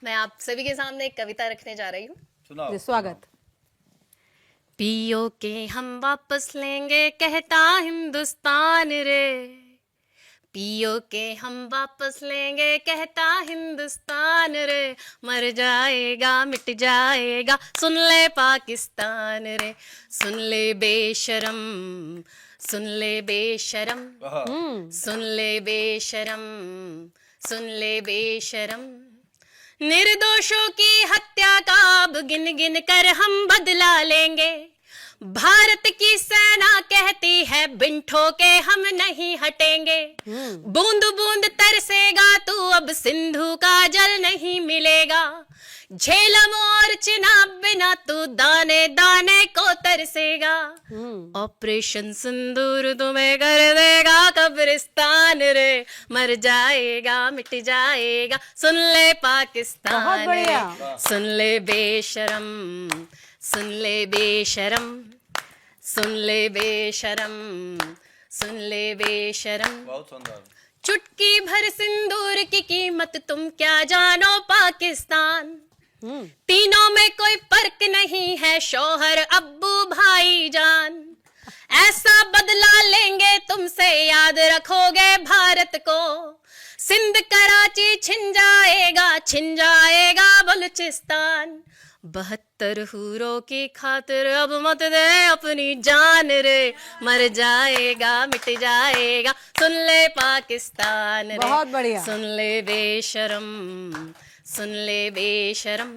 मैं आप सभी के सामने एक कविता रखने जा रही हूँ। जी, स्वागत। पियो के हम वापस लेंगे कहता हिंदुस्तान रे, पियो के हम वापस लेंगे कहता हिंदुस्तान रे, मर जाएगा मिट जाएगा सुन ले पाकिस्तान रे, सुन ले बेशरम, सुन ले बेशरम, सुन ले बेशरम, सुन ले बेशरम, निर्दोषों की हत्या का अब गिन गिन कर हम बदला लेंगे, भारत की सेना कहती है बिन ठोके हम नहीं हटेंगे, बूंद बूंद तरसेगा तू अब सिंधु का जल नहीं मिलेगा, झेलम और चिनाब बिना तू दाने दाने को तरसेगा, ऑपरेशन सिंदूर तुम्हें कर देगा कब्रिस्तान रे, मर जाएगा मिट जाएगा सुन ले पाकिस्तान बहुत रे, बढ़िया। सुन ले बेशरम, सुन ले बेशरम, सुन ले बेशरम, सुन ले बेशरम, बहुत सुंदर। चुटकी भर सिंदूर की कीमत तुम क्या जानो पाकिस्तान, तीनों में कोई फर्क नहीं है शौहर अब्बू भाई जान, ऐसा बदला लेंगे तुमसे याद रखोगे भारत को, सिंध कराची छिन जाएगा बलूचिस्तान, 72 हूरों की खातिर अब मत दे अपनी जान रे, मर जाएगा मिट जाएगा सुन ले पाकिस्तान रे, बहुत बढ़िया। सुन ले बेशरम, सुन ले बेशरम,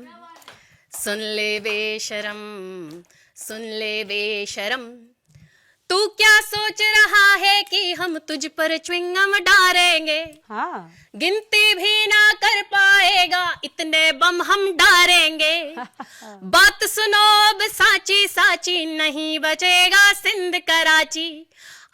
सुन ले बेशरम, सुन ले बेशरम, तू क्या सोच रहा है कि हम तुझ पर च्विंगम डालेंगे, हाँ, गिनती भी ना कर पाएगा इतने बम हम डालेंगे, बात सुनो अब साची साची नहीं बचेगा सिंध कराची,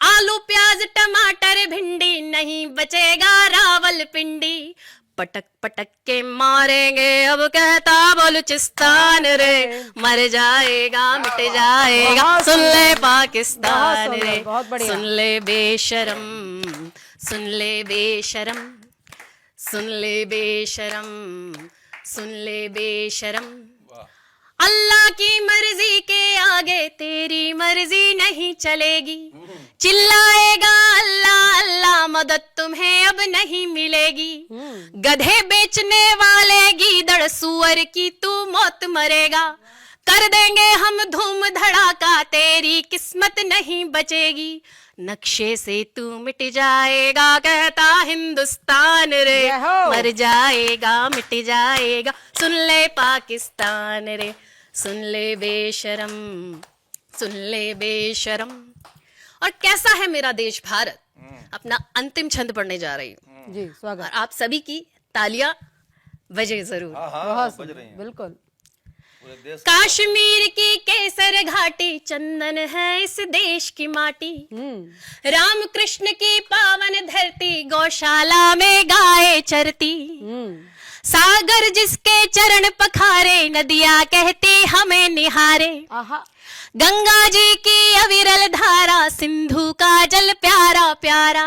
आलू प्याज टमाटर भिंडी नहीं बचेगा रावलपिंडी, पटक पटक के मारेंगे अब कहता बलूचिस्तान रे, मर जाएगा मिट जाएगा सुन ले पाकिस्तान बहुत रे, सुंदर, बहुत बढ़िया। सुन ले बेशरम, सुन ले बेशरम, सुन ले बेशरम, सुन ले बेशरम, अल्लाह की मर्जी के आगे तेरी मर्जी नहीं चलेगी, चिल्लाएगा अल्लाह अल्लाह मदद तुम्हें अब नहीं मिलेगी, गधे बेचने वाले गीदड़ सुअर की तू मौत मरेगा, कर देंगे हम धूम धड़ाका तेरी किस्मत नहीं बचेगी, नक्शे से तू मिट जाएगा कहता हिंदुस्तान रे, जय हो। मर जाएगा मिट जाएगा सुन ले पाकिस्तान रे, सुन ले बेशरम, सुन ले बेशरम। और कैसा है मेरा देश भारत, अपना अंतिम छंद पढ़ने जा रही हूँ, जी, और स्वागत। आप सभी की तालियां बजे जरूर। बहुत सुंदर, बिल्कुल। कश्मीर की केसर घाटी चंदन है इस देश की माटी, राम कृष्ण की पावन धरती गौशाला में गाय चरती, सागर जिसके चरण पखारे नदियां कहती हमें निहारे, आहा, गंगा जी की अविरल धारा सिंधु का जल प्यारा प्यारा,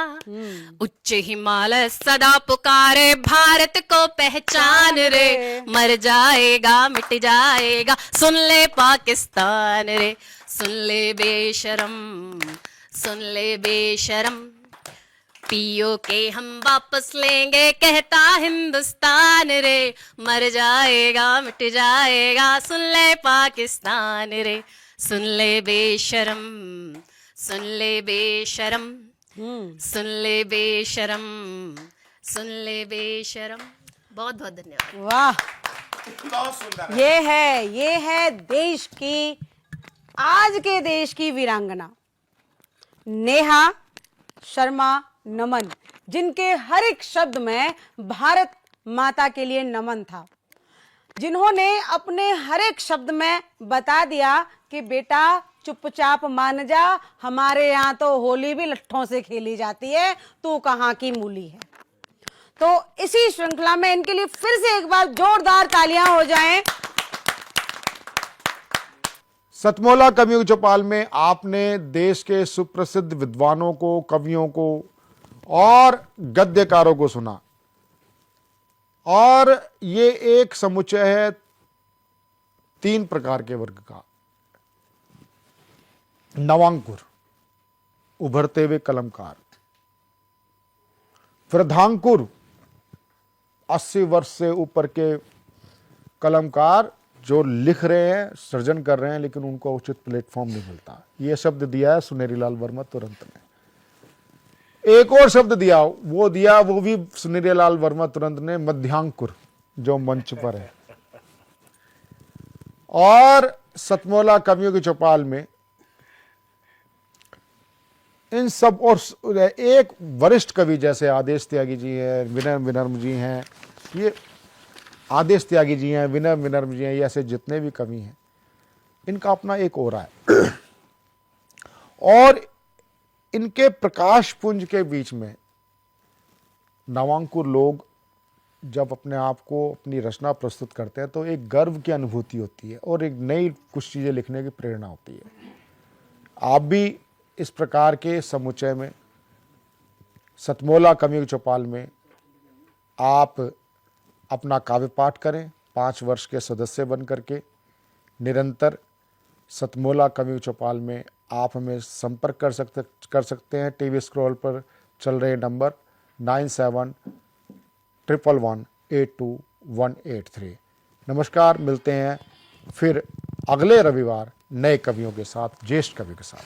उच्च हिमालय सदा पुकारे भारत को पहचान रे, मर जाएगा मिट जाएगा सुन ले पाकिस्तान रे, सुन ले बेशरम, सुन ले बेशरम, पियो के हम वापस लेंगे कहता हिंदुस्तान रे, मर जाएगा मिट जाएगा सुन ले पाकिस्तान रे, सुन ले बेशरम, सुन ले बेशरम, सुन ले बेशरम, सुन ले बेशरम। बहुत बहुत धन्यवाद। वाह, बहुत सुंदर। ये है देश की, आज के देश की वीरांगना नेहा शर्मा नमन, जिनके हर एक शब्द में भारत माता के लिए नमन था। जिन्होंने अपने हर एक शब्द में बता दिया कि बेटा चुपचाप मान जा, हमारे यहाँ तो होली भी लट्ठों से खेली जाती है, तू कहाँ की मूली है। तो इसी श्रृंखला में इनके लिए फिर से एक बार जोरदार तालियां हो जाएं। सतमोला कवियों की चौपाल में आपने देश के सुप्रसिद्ध विद्वानों को, कवियों को और गद्यकारों को सुना, और ये एक समुच्चय है 3 प्रकार के वर्ग का। नवांकुर, उभरते हुए कलमकार। वृद्धांकुर, 80 वर्ष से ऊपर के कलमकार जो लिख रहे हैं, सृजन कर रहे हैं, लेकिन उनको उचित प्लेटफॉर्म नहीं मिलता। यह शब्द दिया है सुनेरीलाल वर्मा तुरंत ने। एक और शब्द दिया, वो भी सुनेरीलाल वर्मा तुरंत ने, मध्यांकुर, जो मंच पर है। और सतमोला कवियों की चौपाल में इन सब, और एक वरिष्ठ कवि जैसे आदेश त्यागी जी हैं, विनय विनम्र जी हैं, ये आदेश त्यागी जी हैं, विनय विनम्र जी हैं, ये ऐसे जितने भी कवि हैं, इनका अपना एक ओरा है। और इनके प्रकाश पुंज के बीच में नवांकुर लोग जब अपने आप को, अपनी रचना प्रस्तुत करते हैं, तो एक गर्व की अनुभूति होती है और एक नई कुछ चीज़ें लिखने की प्रेरणा होती है। आप भी इस प्रकार के समुच्चय में, सतमोला कवियों की चौपाल में, आप अपना काव्य पाठ करें। 5 वर्ष के सदस्य बन करके निरंतर सतमोला कवियों की चौपाल में आप हमें संपर्क कर सकते हैं। टीवी स्क्रॉल पर चल रहे नंबर 9711182183। नमस्कार, मिलते हैं फिर अगले रविवार नए कवियों के साथ, ज्येष्ठ कवि के साथ।